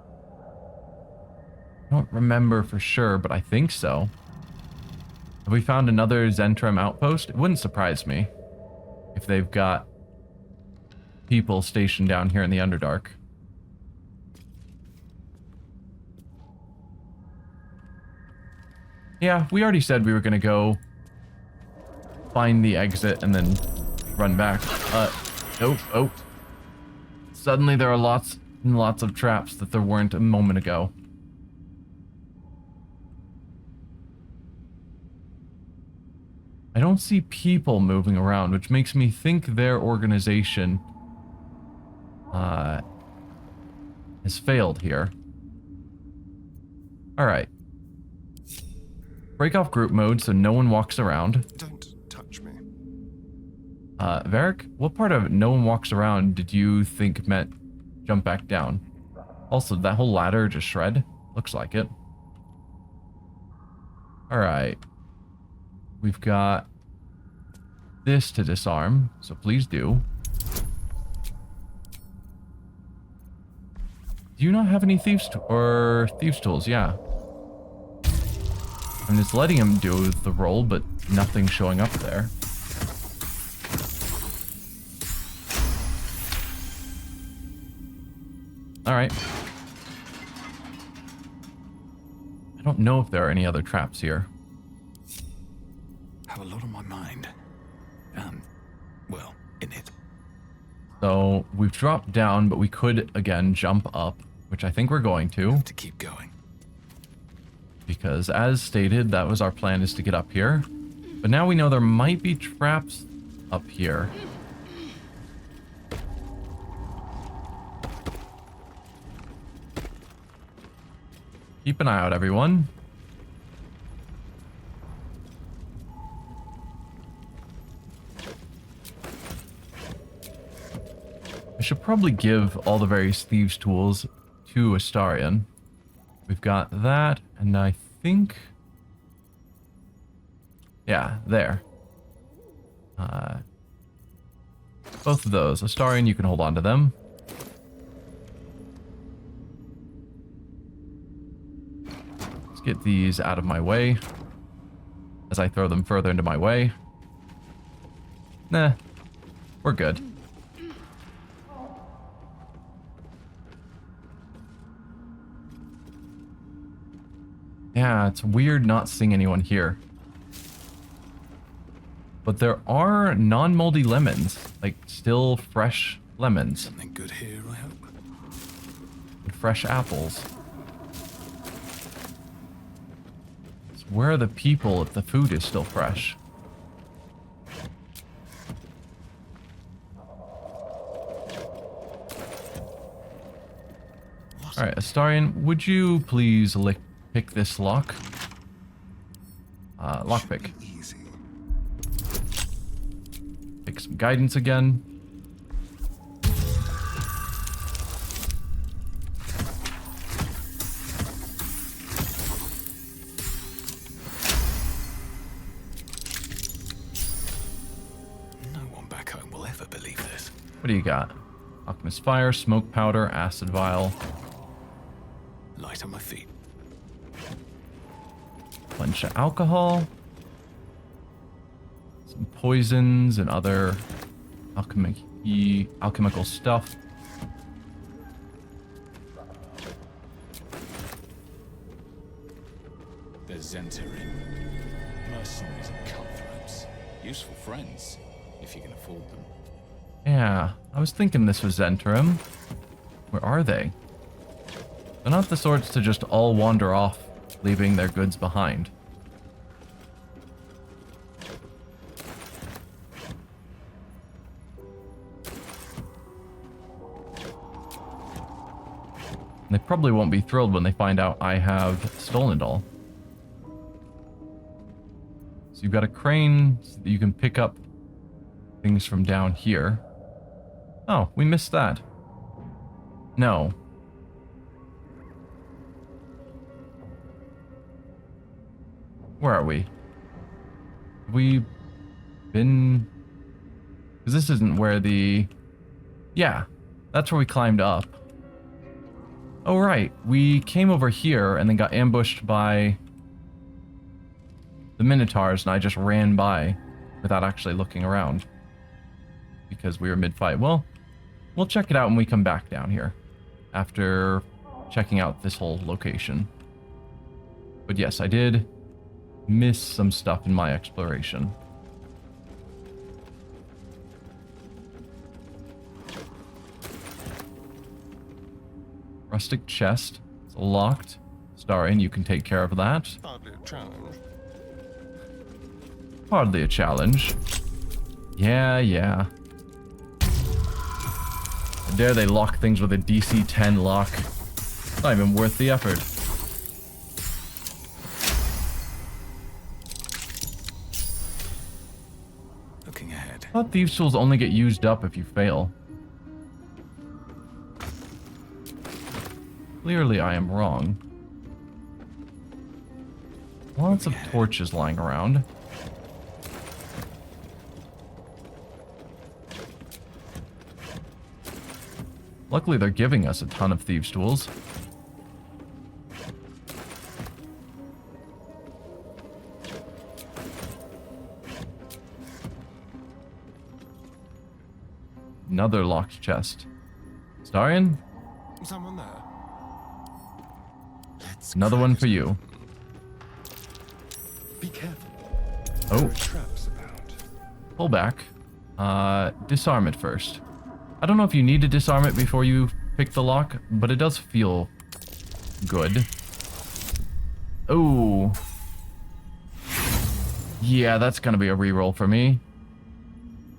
don't remember for sure, but I think so. Have we found another Zentrum outpost? It wouldn't surprise me if they've got people stationed down here in the Underdark. Yeah, we already said we were going to go find the exit and then run back. Nope. Oh. Suddenly there are lots and lots of traps that there weren't a moment ago. I don't see people moving around, which makes me think their organization has failed here. Alright. Break off group mode so no one walks around. Don't touch me. Varric, what part of no one walks around did you think meant jump back down? Also, that whole ladder just shred? Looks like it. Alright. We've got this to disarm, so please do. Do you not have any thieves tools? Yeah. I'm just letting him do the roll, but nothing's showing up there. Alright. I don't know if there are any other traps here. Have a lot on my mind. Well, in it. So, we've dropped down, but we could, again, jump up, which I think we're going to. Have to keep going. Because, as stated, that was our plan, is to get up here. But now we know there might be traps up here. Keep an eye out, everyone. I should probably give all the various thieves' tools to Astarion. We've got that, and I think... yeah, there. Both of those. Astarion, you can hold on to them. Let's get these out of my way as I throw them further into my way. Nah, we're good. Yeah, it's weird not seeing anyone here. But there are non-moldy lemons, like still fresh lemons. Something good here, I hope. And fresh apples. So where are the people if the food is still fresh? Alright, Astarion, would you please pick this lock? Lockpick. Easy. Pick some guidance again. No one back home will ever believe this. What do you got? Alchemist fire, smoke powder, acid vial. Light on my feet. bunch of alcohol. Some poisons and other alchemical stuff. There's Zentarin. Mercenaries and cutthroats. Useful friends, if you can afford them. Yeah, I was thinking this was Zentarim. Where are they? They're not the sorts to just all wander off, leaving their goods behind. And they probably won't be thrilled when they find out I have stolen it all. So you've got a crane so that you can pick up things from down here. Oh, we missed that. No. Where are we? Have we been... Because this isn't where the... Yeah, that's where we climbed up. Oh, right. We came over here and then got ambushed by the Minotaurs, and I just ran by without actually looking around because we were mid-fight. Well, we'll check it out when we come back down here after checking out this whole location. But yes, I did miss some stuff in my exploration. Rustic chest. It's locked. Starian, you can take care of that. Hardly a challenge. Hardly a challenge. Yeah. How dare they lock things with a DC 10 lock. It's not even worth the effort. Looking ahead. I thought Thieves' Tools only get used up if you fail. Clearly I am wrong. Lots of torches lying around. Luckily they're giving us a ton of Thieves' Tools. Another locked chest. Starian? Someone there. Another one for you. Be careful. Oh. There are traps about. Pull back. Disarm it first. I don't know if you need to disarm it before you pick the lock, but it does feel good. Oh. Yeah, that's gonna be a reroll for me.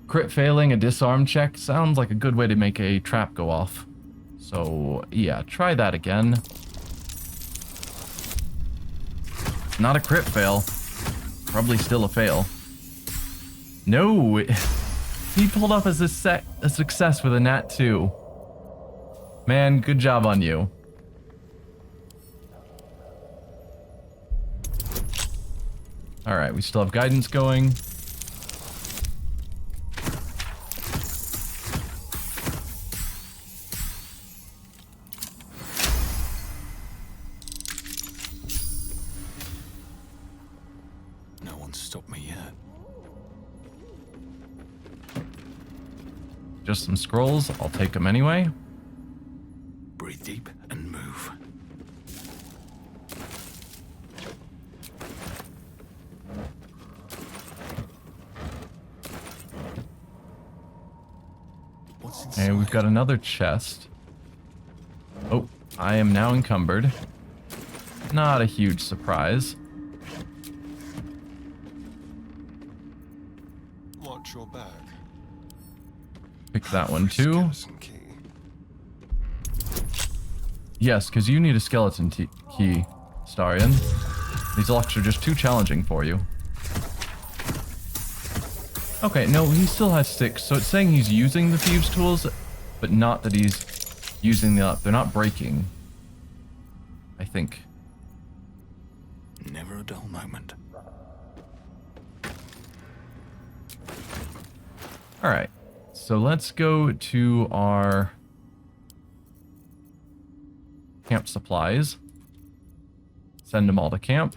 Crit failing a disarm check sounds like a good way to make a trap go off. So, yeah, try that again. Not a crit fail. Probably still a fail. No! He pulled off a success with a nat 2. Man, good job on you. Alright, we still have guidance going. No one's stopped me yet. Just some scrolls. I'll take them anyway. Breathe deep and move. What's inside? And we've got another chest. Oh, I am now encumbered. Not a huge surprise. Watch your back. Pick that one too. Skeleton key. Yes, because you need a skeleton key, Starian. These locks are just too challenging for you. Okay, no, he still has 6, so it's saying he's using the Thieves' Tools, but not that he's using the... They're not breaking. I think. Never a dull moment. Alright, so let's go to our camp supplies. Send them all to camp.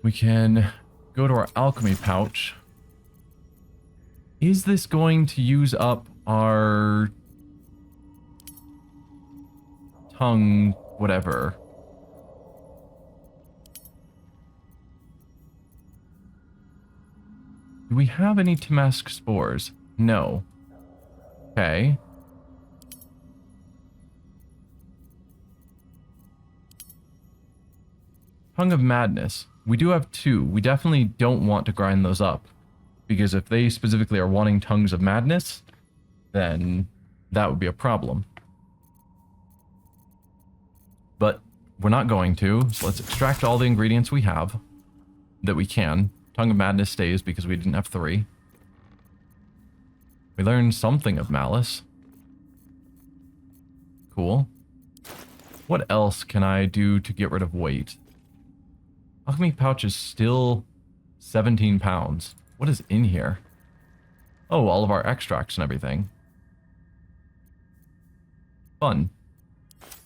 We can go to our alchemy pouch. Is this going to use up our tongue, whatever? Do we have any Tamask spores? No. Okay. Tongue of Madness. We do have 2. We definitely don't want to grind those up. Because if they specifically are wanting Tongues of Madness, then that would be a problem. But we're not going to, so let's extract all the ingredients we have that we can. Tongue of Madness stays because we didn't have 3. We learned something of Malice. Cool. What else can I do to get rid of weight? Alchemy pouch is still 17 pounds. What is in here? Oh, all of our extracts and everything. Fun.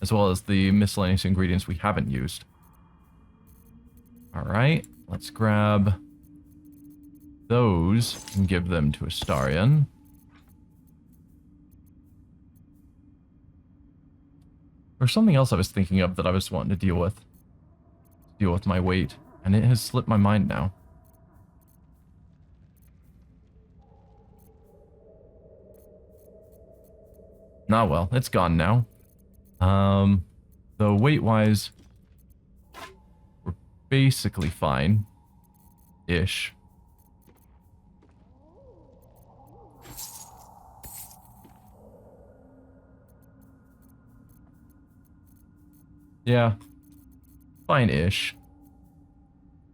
As well as the miscellaneous ingredients we haven't used. Alright, let's grab those and give them to Astarion. There's something else I was thinking of that I was wanting to deal with. Deal with my weight, and it has slipped my mind now. Nah, well, it's gone now. Though weight-wise, we're basically fine-ish. Yeah, fine-ish.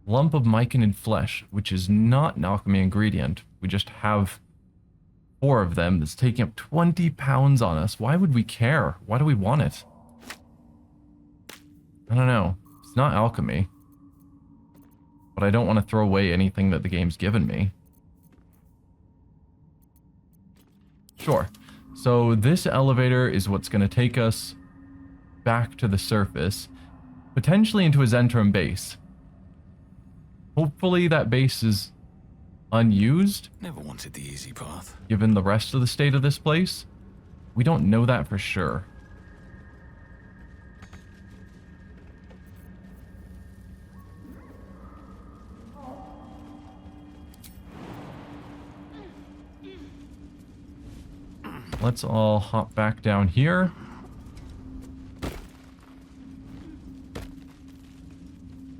Lump of Myconid flesh, which is not an alchemy ingredient. We just have 4 of them that's taking up 20 pounds on us. Why would we care? Why do we want it? I don't know. It's not alchemy. But I don't want to throw away anything that the game's given me. Sure. So this elevator is what's going to take us back to the surface, potentially into a Zentrum base. Hopefully that base is unused. Never wanted the easy path. Given the rest of the state of this place. We don't know that for sure. Let's all hop back down here.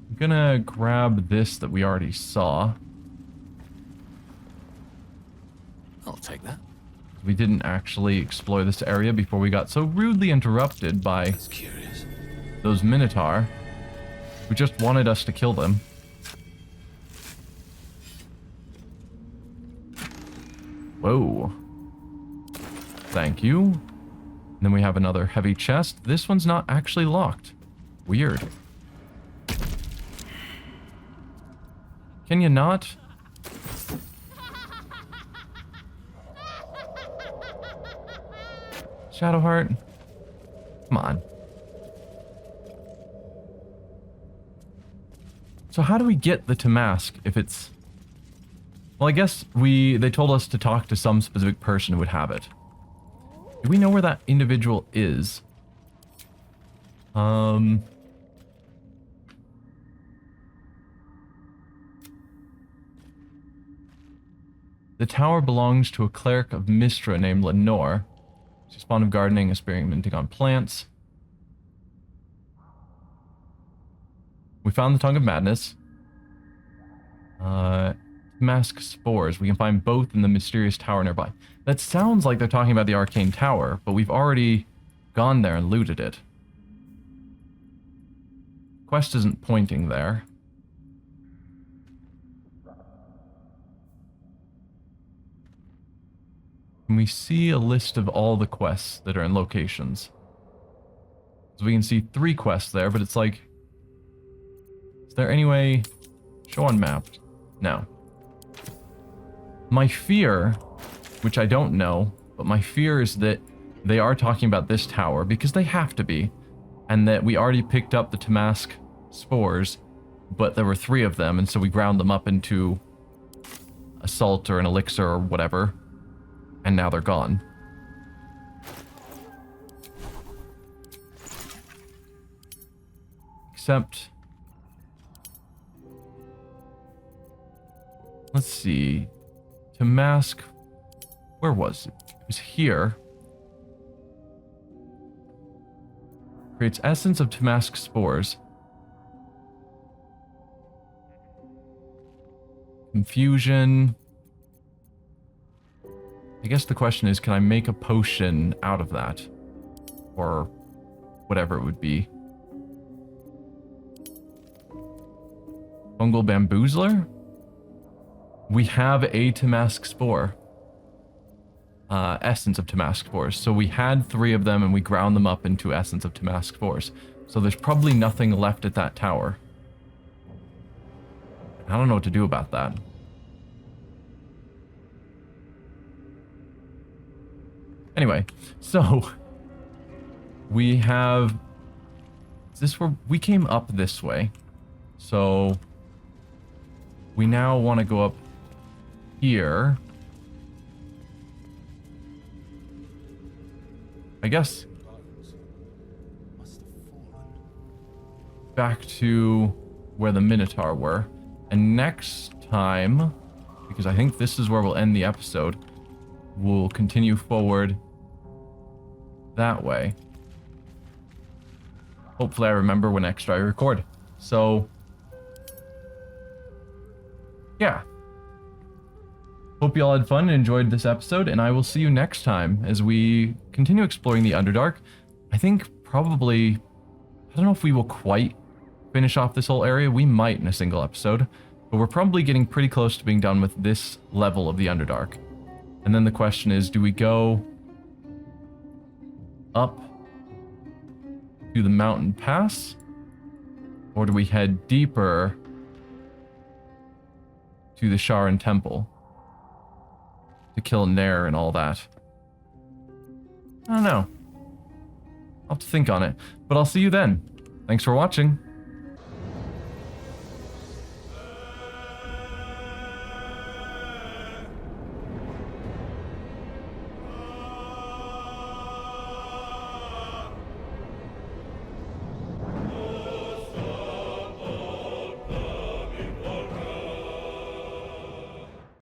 I'm gonna grab this that we already saw. I'll take that. We didn't actually explore this area before we got so rudely interrupted by That's curious. those Minotaur who just wanted us to kill them. Whoa. Thank you. And then we have another heavy chest. This one's not actually locked. Weird. Can you not? Shadowheart? Come on. So how do we get the Tamask if it's... Well, I guess they told us to talk to some specific person who would have it. Do we know where that individual is? The tower belongs to a cleric of Mistra named Lenore. She's fond of gardening, experimenting on plants. We found the Tongue of Madness. Mask spores. We can find both in the mysterious tower nearby. That sounds like they're talking about the arcane tower, but we've already gone there and looted it. Quest isn't pointing there. Can we see a list of all the quests that are in locations? So we can see 3 quests there, but it's like... Is there any way... Show on map? No. My fear, which I don't know, but my fear is that they are talking about this tower, because they have to be, and that we already picked up the Tamask spores but there were 3 of them, and so we ground them up into a salt or an elixir or whatever, and now they're gone. Except, let's see, to mask, where was it? It was here. Creates essence of Tamask spores. Confusion. I guess the question is, can I make a potion out of that? Or whatever it would be. Fungal bamboozler? We have a Tamask spore. Essence of Tamask spores. So we had 3 of them and we ground them up into essence of Tamask spores. So there's probably nothing left at that tower. I don't know what to do about that. Anyway, so we have, is this where we came up this way? So we now want to go up here. I guess back to where the Minotaur were. And next time, because I think this is where we'll end the episode, we'll continue forward that way. Hopefully I remember when next I record. So, yeah. Hope you all had fun and enjoyed this episode, and I will see you next time as we continue exploring the Underdark. I think probably, I don't know if we will quite finish off this whole area. We might in a single episode, but we're probably getting pretty close to being done with this level of the Underdark. And then the question is, do we go up to the mountain pass, or do we head deeper to the Sharan Temple to kill Nair and all that? I don't know. I'll have to think on it, but I'll see you then. Thanks for watching.